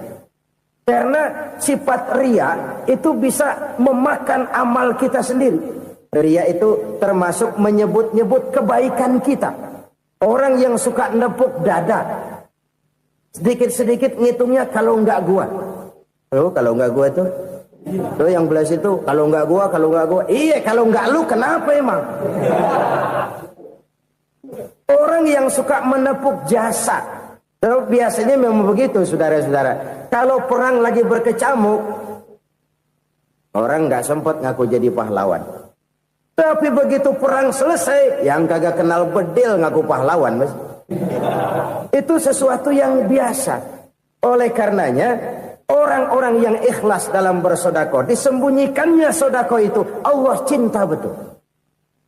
Karena sifat riya itu bisa memakan amal kita sendiri. Riya itu termasuk menyebut-nyebut kebaikan kita. Orang yang suka nepuk dada, sedikit-sedikit ngitungnya kalau nggak gua. Oh, kalau nggak gua tuh yang belas itu kalau nggak gua. Iya, kalau nggak lu kenapa emang? Orang yang suka menepuk jasa. Biasanya memang begitu, saudara-saudara. Kalau perang lagi berkecamuk, orang nggak sempat ngaku jadi pahlawan. Tapi begitu perang selesai, yang kagak kenal bedil ngaku pahlawan, Mas. Itu sesuatu yang biasa. Oleh karenanya, orang-orang yang ikhlas dalam bersedekah, disembunyikannya sedekah itu, Allah cinta betul.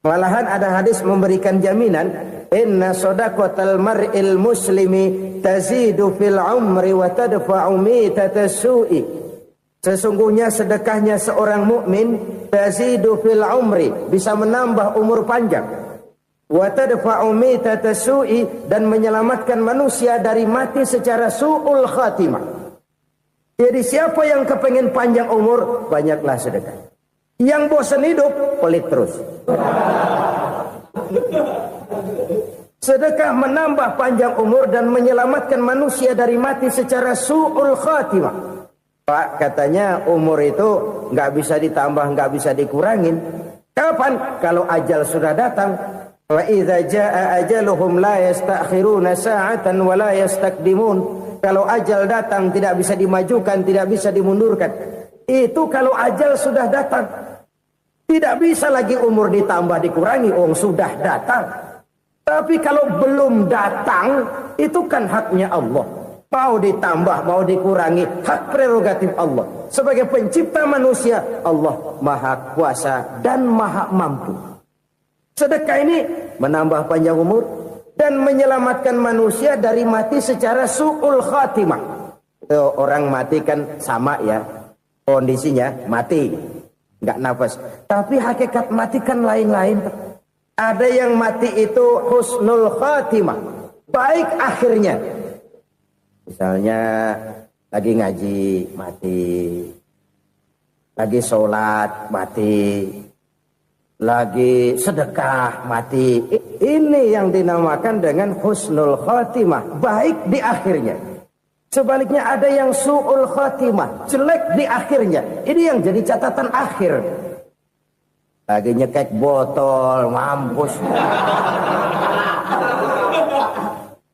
Malahan ada hadis memberikan jaminan, inna sadaqatal mar'il muslimi tazidu fil umri wa tadfa'u mitatas su'i. Sesungguhnya sedekahnya seorang mukmin tazidu fil umri, bisa menambah umur panjang. Wa tadfa'u mitatas su'i, dan menyelamatkan manusia dari mati secara su'ul khatimah. Jadi siapa yang kepengen panjang umur, banyaklah sedekah. Yang bosan hidup, pelit terus. Sedekah menambah panjang umur dan menyelamatkan manusia dari mati secara su'ul khatimah. Pak, katanya umur itu nggak bisa ditambah, nggak bisa dikurangin. Kapan? Kalau ajal sudah datang. Wa idza jaa ajaluhum la yastakhiruna sa'atan wa la yastaqdimun. Kalau ajal datang tidak bisa dimajukan, tidak bisa dimundurkan. Itu kalau ajal sudah datang. Tidak bisa lagi umur ditambah dikurangi, sudah datang. Tapi kalau belum datang, itu kan haknya Allah. Mau ditambah, mau dikurangi, hak prerogatif Allah. Sebagai pencipta manusia, Allah maha kuasa dan maha mampu. Sedekah ini menambah panjang umur dan menyelamatkan manusia dari mati secara su'ul khatimah. Orang mati kan sama ya, kondisinya mati, nggak nafas. Tapi hakikat mati kan lain-lain. Ada yang mati itu husnul khatimah, baik akhirnya. Misalnya lagi ngaji mati, lagi sholat mati, lagi sedekah mati. Ini yang dinamakan dengan husnul khatimah, baik di akhirnya. Sebaliknya ada yang su'ul khatimah, jelek di akhirnya. Ini yang jadi catatan akhir. Lagi nyekek botol, mampus.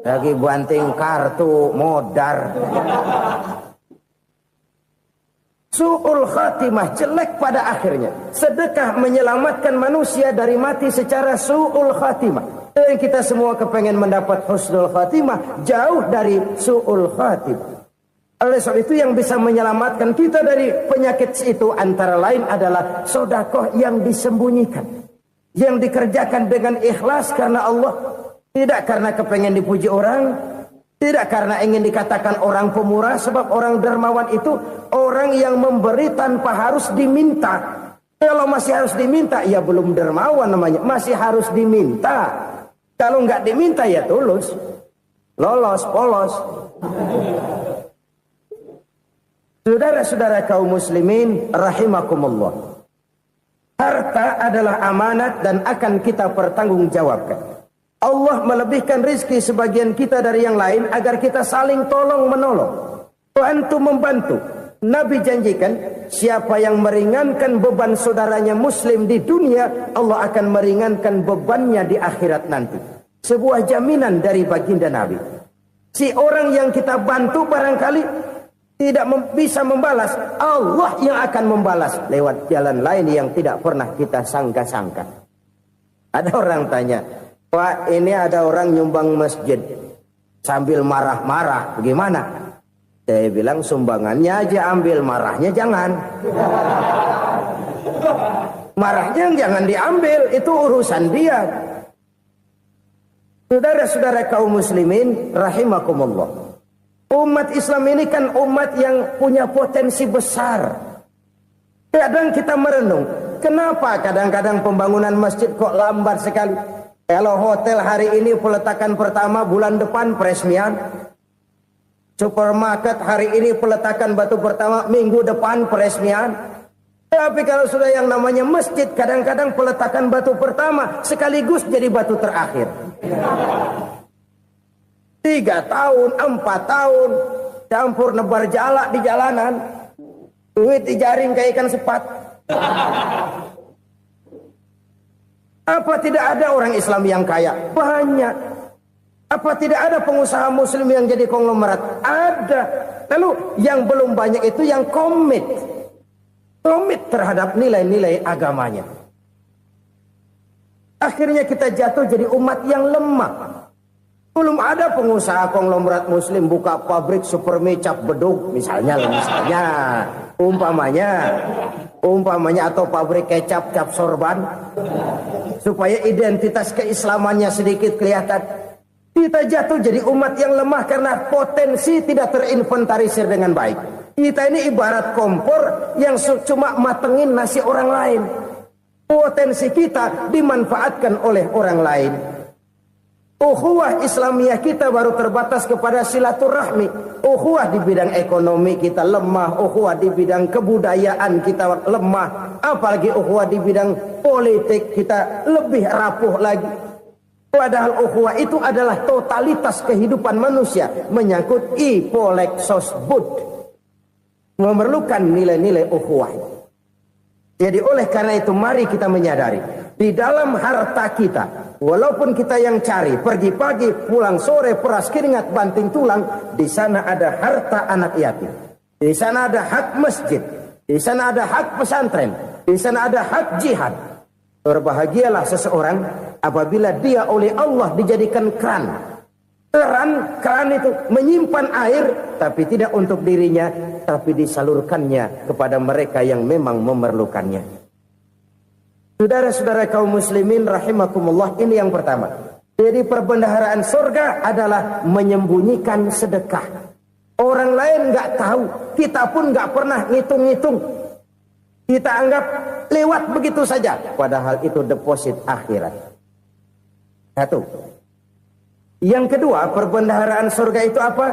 Lagi banting kartu, modar. Su'ul khatimah, jelek pada akhirnya. Sedekah menyelamatkan manusia dari mati secara su'ul khatimah. Dan kita semua kepengen mendapat husnul khatimah, jauh dari su'ul khatimah. Oleh sebab itu yang bisa menyelamatkan kita dari penyakit itu antara lain adalah sedekah yang disembunyikan. Yang dikerjakan dengan ikhlas karena Allah. Tidak karena kepengen dipuji orang. Tidak karena ingin dikatakan orang pemurah. Sebab orang dermawan itu orang yang memberi tanpa harus diminta. Kalau masih harus diminta, ya belum dermawan namanya. Masih harus diminta. Kalau nggak diminta ya tulus. Lolos, polos. Saudara-saudara kaum muslimin rahimakumullah. Harta adalah amanat dan akan kita pertanggungjawabkan. Allah melebihkan rizki sebagian kita dari yang lain agar kita saling tolong menolong. Bantu membantu. Nabi janjikan siapa yang meringankan beban saudaranya muslim di dunia, Allah akan meringankan bebannya di akhirat nanti. Sebuah jaminan dari baginda Nabi. Si orang yang kita bantu barangkali tidak bisa membalas, Allah yang akan membalas lewat jalan lain yang tidak pernah kita sangka-sangka. Ada orang tanya, Pak, ini ada orang nyumbang masjid sambil marah-marah, bagaimana? Saya bilang sumbangannya aja ambil, marahnya jangan. Marahnya jangan diambil, itu urusan dia. Saudara-saudara kaum muslimin rahimakumullah. Umat Islam ini kan umat yang punya potensi besar. Kadang kita merenung, kenapa kadang-kadang pembangunan masjid kok lambat sekali? Kalau hotel hari ini peletakan pertama, bulan depan peresmian. Supermarket hari ini peletakan batu pertama, minggu depan peresmian. Tapi kalau sudah yang namanya masjid, kadang-kadang peletakan batu pertama sekaligus jadi batu terakhir. 3 tahun, 4 tahun, campur nebar jalak di jalanan, duit dijaring kayak ikan sepat. Apa tidak ada orang Islam yang kaya? Banyak. Apa tidak ada pengusaha muslim yang jadi konglomerat? Ada. Lalu yang belum banyak itu yang komit terhadap nilai-nilai agamanya. Akhirnya kita jatuh jadi umat yang lemah. Belum ada pengusaha konglomerat muslim buka pabrik supermi cap beduk misalnya umpamanya atau pabrik kecap cap sorban supaya identitas keislamannya sedikit kelihatan. Kita jatuh jadi umat yang lemah karena potensi tidak terinventarisir dengan baik. Kita ini ibarat kompor yang cuma matengin nasi orang lain. Potensi kita dimanfaatkan oleh orang lain. Ukhuwah Islamiyah kita baru terbatas kepada silaturahmi. Ukhuwah di bidang ekonomi kita lemah. Ukhuwah di bidang kebudayaan kita lemah. Apalagi ukhuwah di bidang politik kita lebih rapuh lagi. Padahal ukhuwah itu adalah totalitas kehidupan manusia. Menyangkut ipolek sosbud. Memerlukan nilai-nilai ukhuwah. Jadi oleh karena itu mari kita menyadari, di dalam harta kita, walaupun kita yang cari, pergi pagi, pulang sore, peras keringat, banting tulang, di sana ada harta anak yatim. Di sana ada hak masjid, di sana ada hak pesantren, di sana ada hak jihad. Berbahagialah seseorang apabila dia oleh Allah dijadikan keran. Keran itu menyimpan air, tapi tidak untuk dirinya, tapi disalurkannya kepada mereka yang memang memerlukannya. Saudara-saudara kaum muslimin rahimakumullah, ini yang pertama. Jadi perbendaharaan surga adalah menyembunyikan sedekah. Orang lain nggak tahu, kita pun nggak pernah ngitung-ngitung. Kita anggap lewat begitu saja, padahal itu deposit akhirat. Satu. Yang kedua, perbendaharaan surga itu apa?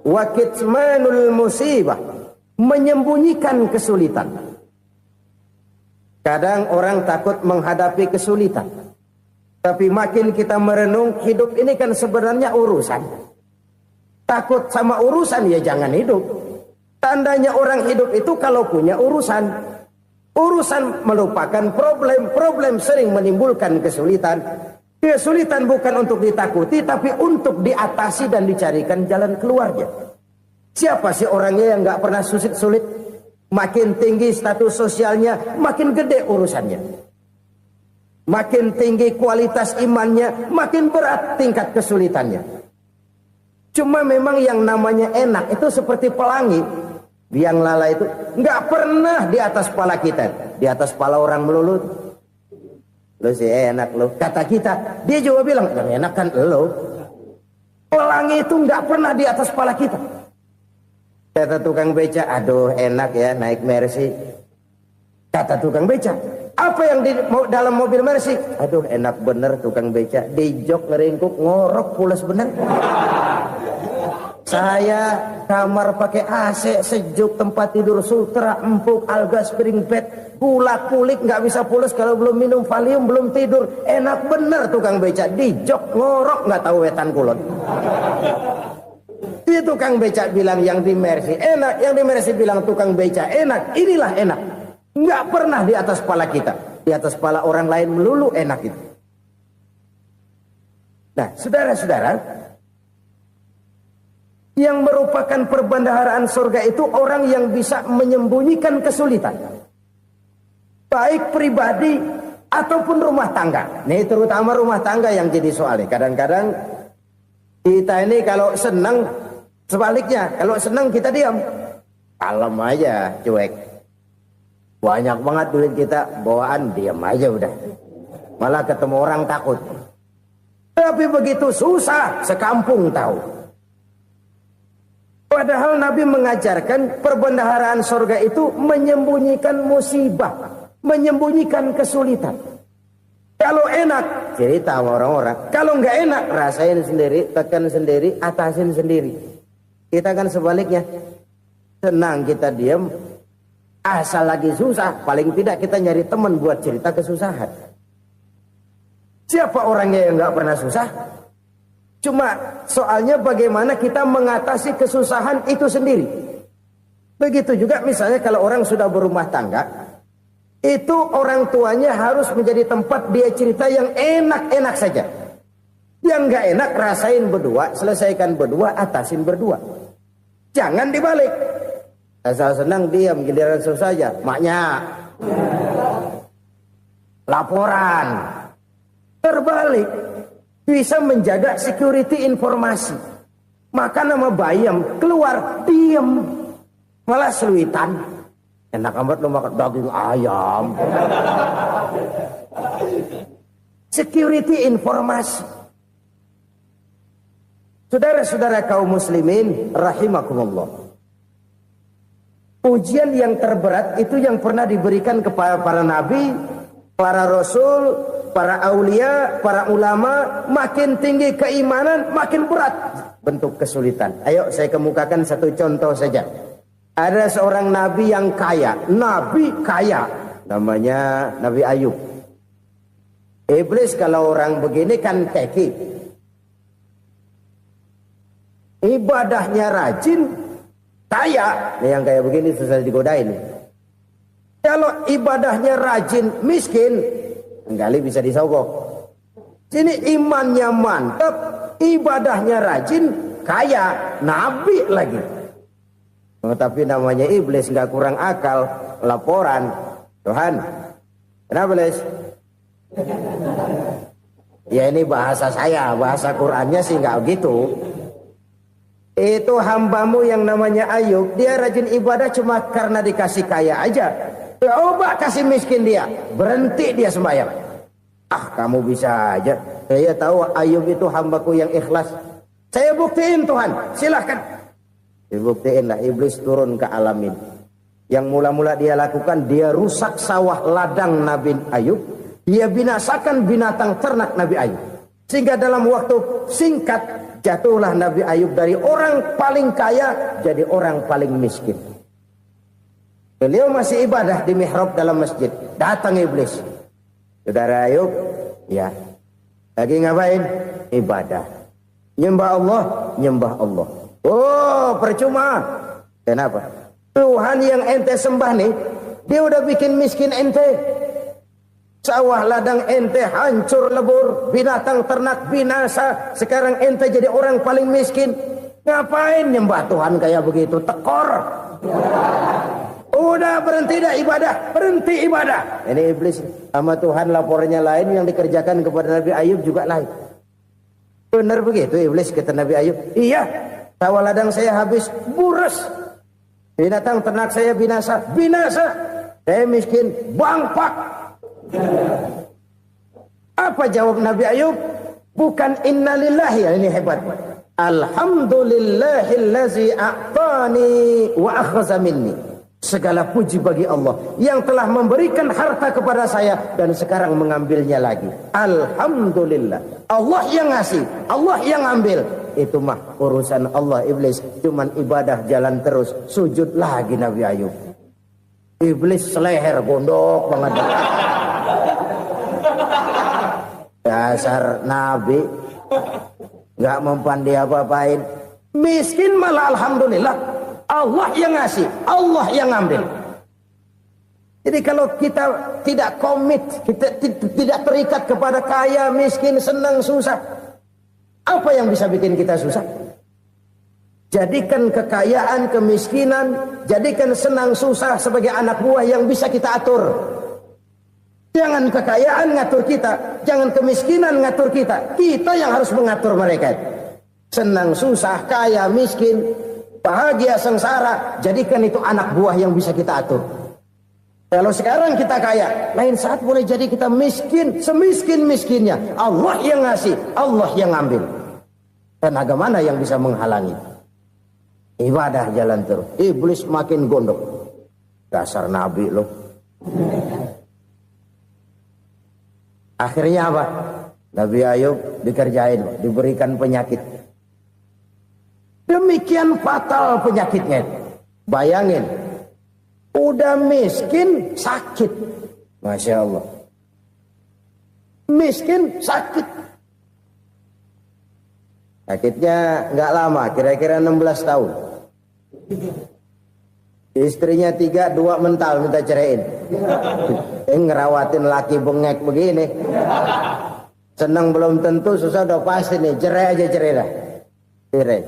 Wa kitmanul musibah, menyembunyikan kesulitan. Kadang orang takut menghadapi kesulitan. Tapi makin kita merenung, hidup ini kan sebenarnya urusan. Takut sama urusan ya jangan hidup. Tandanya orang hidup itu kalau punya urusan. Urusan melupakan problem. Problem sering menimbulkan kesulitan. Kesulitan bukan untuk ditakuti, tapi untuk diatasi dan dicarikan jalan keluarnya. Siapa sih orangnya yang gak pernah sulit-sulit? Makin tinggi status sosialnya, makin gede urusannya. Makin tinggi kualitas imannya, makin berat tingkat kesulitannya. Cuma memang yang namanya enak itu seperti pelangi. Biang lala itu gak pernah di atas kepala kita. Di atas kepala orang melulu. Lo sih enak lo, kata kita. Dia juga bilang yang enak kan lo. Pelangi itu nggak pernah di atas kepala kita. Kata tukang beca, aduh enak ya naik Mercy. Kata tukang beca, apa yang di dalam mobil Mercy? Aduh enak bener tukang beca, di jok ngeringkuk ngorok pulas bener. Saya kamar pakai AC sejuk, tempat tidur sutra, empuk, alga, spring bed, kulak kulik nggak bisa pulas kalau belum minum Valium, belum tidur. Enak bener tukang beca, di jok ngorok nggak tahu wetan kulon. Itu tukang beca bilang yang di Mercy enak, yang di Mercy bilang tukang beca enak. Inilah enak, nggak pernah di atas kepala kita, di atas kepala orang lain melulu enak itu. Nah, saudara-saudara, yang merupakan perbendaharaan surga itu orang yang bisa menyembunyikan kesulitan. Baik pribadi ataupun rumah tangga. Nih terutama rumah tangga yang jadi soalnya. Kadang-kadang kita ini kalau senang, sebaliknya. Kalau senang kita diam. Kalem aja, cuek. Banyak banget duit kita, bawaan diam aja udah. Malah ketemu orang takut. Tapi begitu susah, sekampung tahu. Padahal Nabi mengajarkan perbendaharaan surga itu menyembunyikan musibah, menyembunyikan kesulitan. Kalau enak, cerita sama orang-orang. Kalau nggak enak, rasain sendiri, tekan sendiri, atasin sendiri. Kita kan sebaliknya. Senang kita diam, asal lagi susah, paling tidak kita nyari teman buat cerita kesusahan. Siapa orangnya yang nggak pernah susah? Cuma soalnya bagaimana kita mengatasi kesusahan itu sendiri. Begitu juga misalnya kalau orang sudah berumah tangga, itu orang tuanya harus menjadi tempat dia cerita yang enak-enak saja. Yang nggak enak rasain berdua, selesaikan berdua, atasin berdua. Jangan dibalik. Asal senang diam, giliran susah saja. Maknya laporan. Terbalik. Bisa menjaga security informasi. Maka nama bayam keluar diam. Malah seluitan. Enak amat lo makan daging ayam. Security informasi. Saudara-saudara kaum muslimin rahimakumullah. Ujian yang terberat itu yang pernah diberikan kepada para nabi, para rasul, para aulia, para ulama. Makin tinggi keimanan, makin berat bentuk kesulitan. Ayo saya kemukakan satu contoh saja. Ada seorang nabi yang kaya, nabi kaya, namanya Nabi Ayub. Iblis kalau orang begini kan keki, ibadahnya rajin, kaya. Nih yang kayak begini susah digodain. Kalau ibadahnya rajin, miskin, kali bisa disogok. Sini imannya mantap, ibadahnya rajin, kaya, nabi lagi. Tapi namanya iblis nggak kurang akal. Laporan, Tuhan, kenapa Les? Ya ini bahasa saya, bahasa Qurannya sih nggak gitu. Itu hambamu yang namanya Ayub, dia rajin ibadah cuma karena dikasih kaya aja. Coba kasih miskin dia, berhenti dia sembahyang. Ah, kamu bisa aja. Saya tahu Ayub itu hambaku yang ikhlas. Saya buktiin Tuhan, silahkan. Dibuktiinlah, iblis turun ke alamin. Yang mula-mula dia lakukan, dia rusak sawah ladang Nabi Ayub. Dia binasakan binatang ternak Nabi Ayub. Sehingga dalam waktu singkat, jatuhlah Nabi Ayub dari orang paling kaya jadi orang paling miskin. Beliau masih ibadah di mihrab dalam masjid. Datang iblis. Saudara Ayub, ya, lagi ngapain? Ibadah. Nyembah Allah, nyembah Allah. Oh, percuma. Kenapa? Tuhan yang ente sembah nih, dia udah bikin miskin ente. Sawah ladang ente hancur lebur, binatang ternak binasa. Sekarang ente jadi orang paling miskin. Ngapain nyembah Tuhan kayak begitu? Tekor. Udah berhenti dah ibadah, berhenti ibadah. Ini iblis sama Tuhan laporannya lain, yang dikerjakan kepada Nabi Ayub juga lain. Benar begitu iblis kata Nabi Ayub? Iya. Sawah ladang saya habis, buras. Binatang ternak saya binasa, binasa. Saya miskin, bangpak. Apa jawab Nabi Ayub? Bukan innalillahi, ini hebat. Alhamdulillahillazi a'tani wa akhza minni. Segala puji bagi Allah yang telah memberikan harta kepada saya dan sekarang mengambilnya lagi. Alhamdulillah. Allah yang ngasih, Allah yang ambil. Itu mah urusan Allah. Iblis cuman ibadah jalan terus, sujud lagi Nabi Ayub. Iblis seleher gondok banget. Dasar Nabi nggak mempan dia apa-apain. Miskin malah alhamdulillah. Allah yang ngasih, Allah yang ambil. Jadi kalau kita tidak komit, kita tidak terikat kepada kaya, miskin, senang, susah, apa yang bisa bikin kita susah? Jadikan kekayaan, kemiskinan, jadikan senang, susah sebagai anak buah yang bisa kita atur. Jangan kekayaan ngatur kita, jangan kemiskinan ngatur kita. Kita yang harus mengatur mereka. Senang, susah, kaya, miskin, bahagia, sengsara, jadikan itu anak buah yang bisa kita atur. Kalau sekarang kita kaya, lain saat boleh jadi kita miskin, semiskin-miskinnya. Allah yang ngasih, Allah yang ngambil. Tenaga mana yang bisa menghalangi? Ibadah jalan terus. Iblis makin gondok. Dasar Nabi loh. Akhirnya apa? Nabi Ayub dikerjain, diberikan penyakit. Demikian fatal penyakitnya. Bayangin, udah miskin sakit. Masya Allah. Miskin sakit. Sakitnya nggak lama, kira-kira 16 tahun. Istrinya 3, 2 mental minta ceraiin. Ngerawatin laki bengek begini. Senang belum tentu, susah udah pasti nih. Cerai aja, cerai dah. Cerai.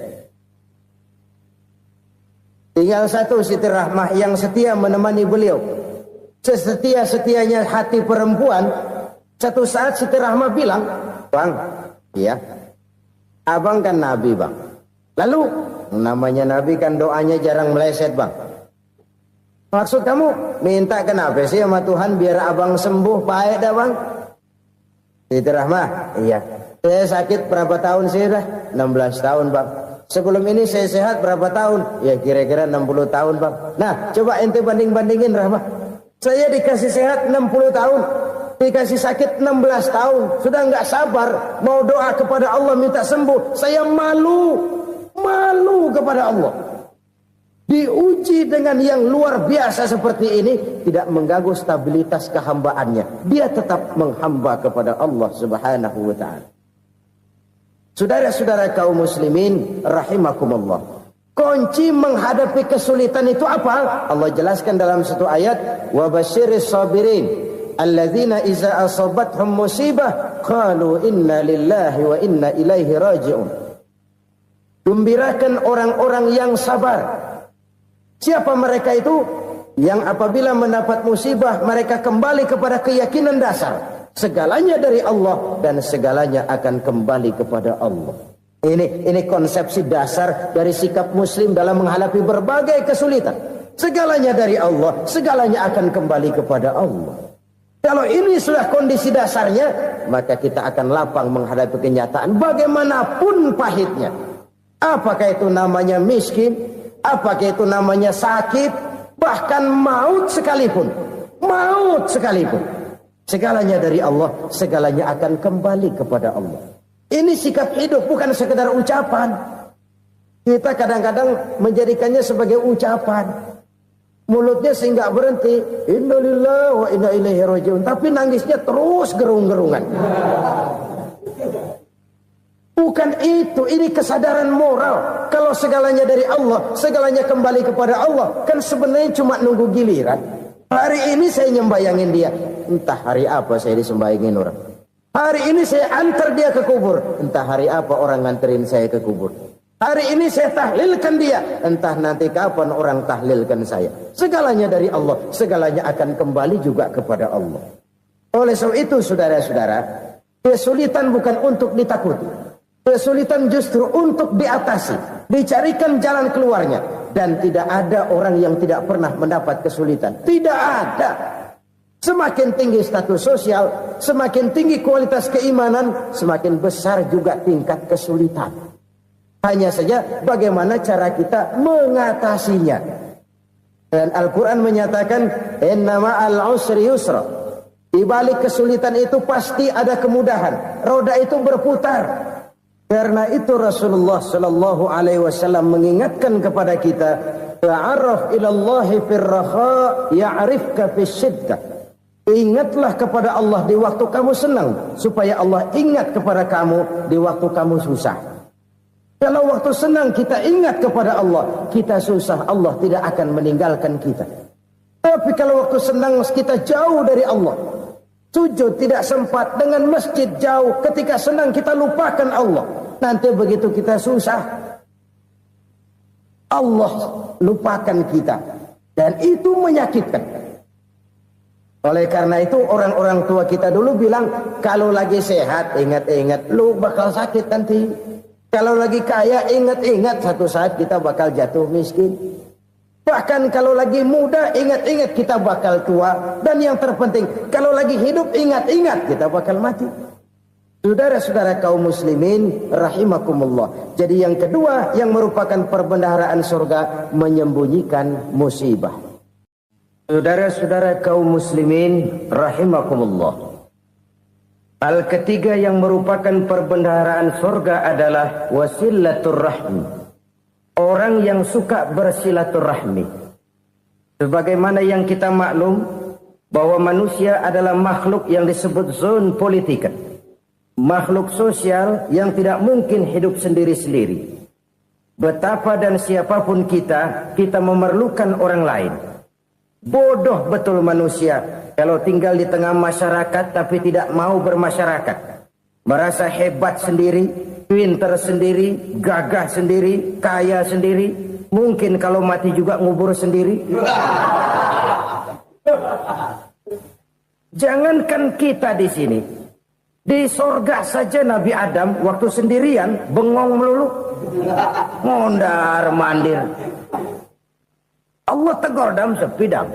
Tinggal satu Siti Rahmah yang setia menemani beliau. Sesetia-setianya hati perempuan. Satu saat Siti Rahmah bilang, "Bang, iya, abang kan Nabi, Bang. Lalu, namanya Nabi kan doanya jarang meleset, Bang. Maksud kamu minta kenapa sih sama Tuhan biar abang sembuh baik dah, Bang?" Siti Rahmah, iya. Saya sakit berapa tahun sih dah? 16 tahun, Bang. Sebelum ini saya sehat berapa tahun? Ya kira-kira 60 tahun, Bang. Nah, coba ente banding-bandingin, Rahmah. Saya dikasih sehat 60 tahun. Dikasih sakit 16 tahun. Sudah nggak sabar mau doa kepada Allah minta sembuh. Saya malu kepada Allah. Diuji dengan yang luar biasa seperti ini, tidak mengganggu stabilitas kehambaannya. Dia tetap menghamba kepada Allah Subhanahu wa ta'ala. Saudara-saudara kaum muslimin rahimakumullah. Kunci menghadapi kesulitan itu apa? Allah jelaskan dalam satu ayat, wa basyiris sabirin alladzina iza asabathum musibah qalu inna lillahi wa inna ilaihi raji'un. Gembirakan orang-orang yang sabar. Siapa mereka itu? Yang apabila mendapat musibah mereka kembali kepada keyakinan dasar. Segalanya dari Allah dan segalanya akan kembali kepada Allah. Ini konsepsi dasar dari sikap muslim dalam menghadapi berbagai kesulitan. Segalanya dari Allah, segalanya akan kembali kepada Allah. Kalau ini sudah kondisi dasarnya, maka kita akan lapang menghadapi kenyataan bagaimanapun pahitnya. Apakah itu namanya miskin? Apakah itu namanya sakit? Bahkan maut sekalipun. Segalanya dari Allah, segalanya akan kembali kepada Allah. Ini sikap hidup, bukan sekedar ucapan. Kita kadang-kadang menjadikannya sebagai ucapan. Mulutnya sehingga berhenti, innalillahi wa inna ilaihi raji'un, tapi nangisnya terus gerung-gerungan. Bukan itu, ini kesadaran moral. Kalau segalanya dari Allah, segalanya kembali kepada Allah, kan sebenarnya cuma nunggu giliran. Hari ini saya nyembayangin dia, entah hari apa saya disembayangin orang. Hari ini saya antar dia ke kubur, entah hari apa orang nganterin saya ke kubur. Hari ini saya tahlilkan dia, entah nanti kapan orang tahlilkan saya. Segalanya dari Allah, segalanya akan kembali juga kepada Allah. Oleh sebab itu saudara-saudara, kesulitan bukan untuk ditakuti. Kesulitan justru untuk diatasi, dicarikan jalan keluarnya. Dan tidak ada orang yang tidak pernah mendapat kesulitan. Tidak ada. Semakin tinggi status sosial, semakin tinggi kualitas keimanan, semakin besar juga tingkat kesulitan. Hanya saja bagaimana cara kita mengatasinya. Dan Al-Quran menyatakan, innama al-usri yusra. Di balik kesulitan itu pasti ada kemudahan. Roda itu berputar. Karena itu Rasulullah sallallahu alaihi wasallam mengingatkan kepada kita, ta'arraf ila Allah fir raha ya'rifka fis syiddah. Ingatlah kepada Allah di waktu kamu senang, supaya Allah ingat kepada kamu di waktu kamu susah. Kalau waktu senang kita ingat kepada Allah, kita susah, Allah tidak akan meninggalkan kita. Tapi kalau waktu senang kita jauh dari Allah, sujud tidak sempat, dengan masjid jauh, ketika senang kita lupakan Allah. Nanti begitu kita susah, Allah lupakan kita. Dan itu menyakitkan. Oleh karena itu orang-orang tua kita dulu bilang, kalau lagi sehat ingat-ingat lu bakal sakit nanti. Kalau lagi kaya ingat-ingat satu saat kita bakal jatuh miskin. Bahkan kalau lagi muda ingat-ingat kita bakal tua. Dan yang terpenting, kalau lagi hidup ingat-ingat kita bakal mati. Saudara-saudara kaum muslimin rahimakumullah. Jadi yang kedua yang merupakan perbendaharaan surga, menyembunyikan musibah. Saudara-saudara kaum muslimin rahimakumullah. Hal ketiga yang merupakan perbendaharaan surga adalah wasilaturrahmi. Orang yang suka bersilaturahmi. Sebagaimana yang kita maklum bahwa manusia adalah makhluk yang disebut zon politika. Makhluk sosial yang tidak mungkin hidup sendiri-sendiri. Betapa dan siapapun kita memerlukan orang lain. Bodoh betul manusia kalau tinggal di tengah masyarakat tapi tidak mau bermasyarakat. Merasa hebat sendiri, pintar sendiri, gagah sendiri, kaya sendiri. Mungkin kalau mati juga ngubur sendiri. Jangankan kita di sini. Di sorga saja Nabi Adam waktu sendirian bengong melulu, mondar mandir. Allah tegur dalam sepidang.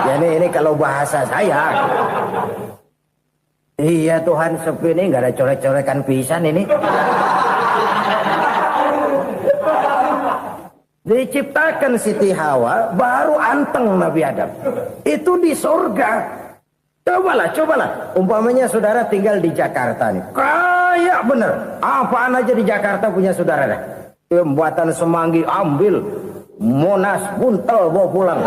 Ini kalau bahasa saya. Iya Tuhan, sepi ini nggak ada coret-corekan pisan ini. Diciptakan Siti Hawa baru anteng Nabi Adam. Itu di sorga. Cobalah. Umpamanya saudara tinggal di Jakarta nih. Kayak bener. Apaan aja di Jakarta punya saudara dah. Buatan Semanggi ambil. Monas buntel bawa pulang.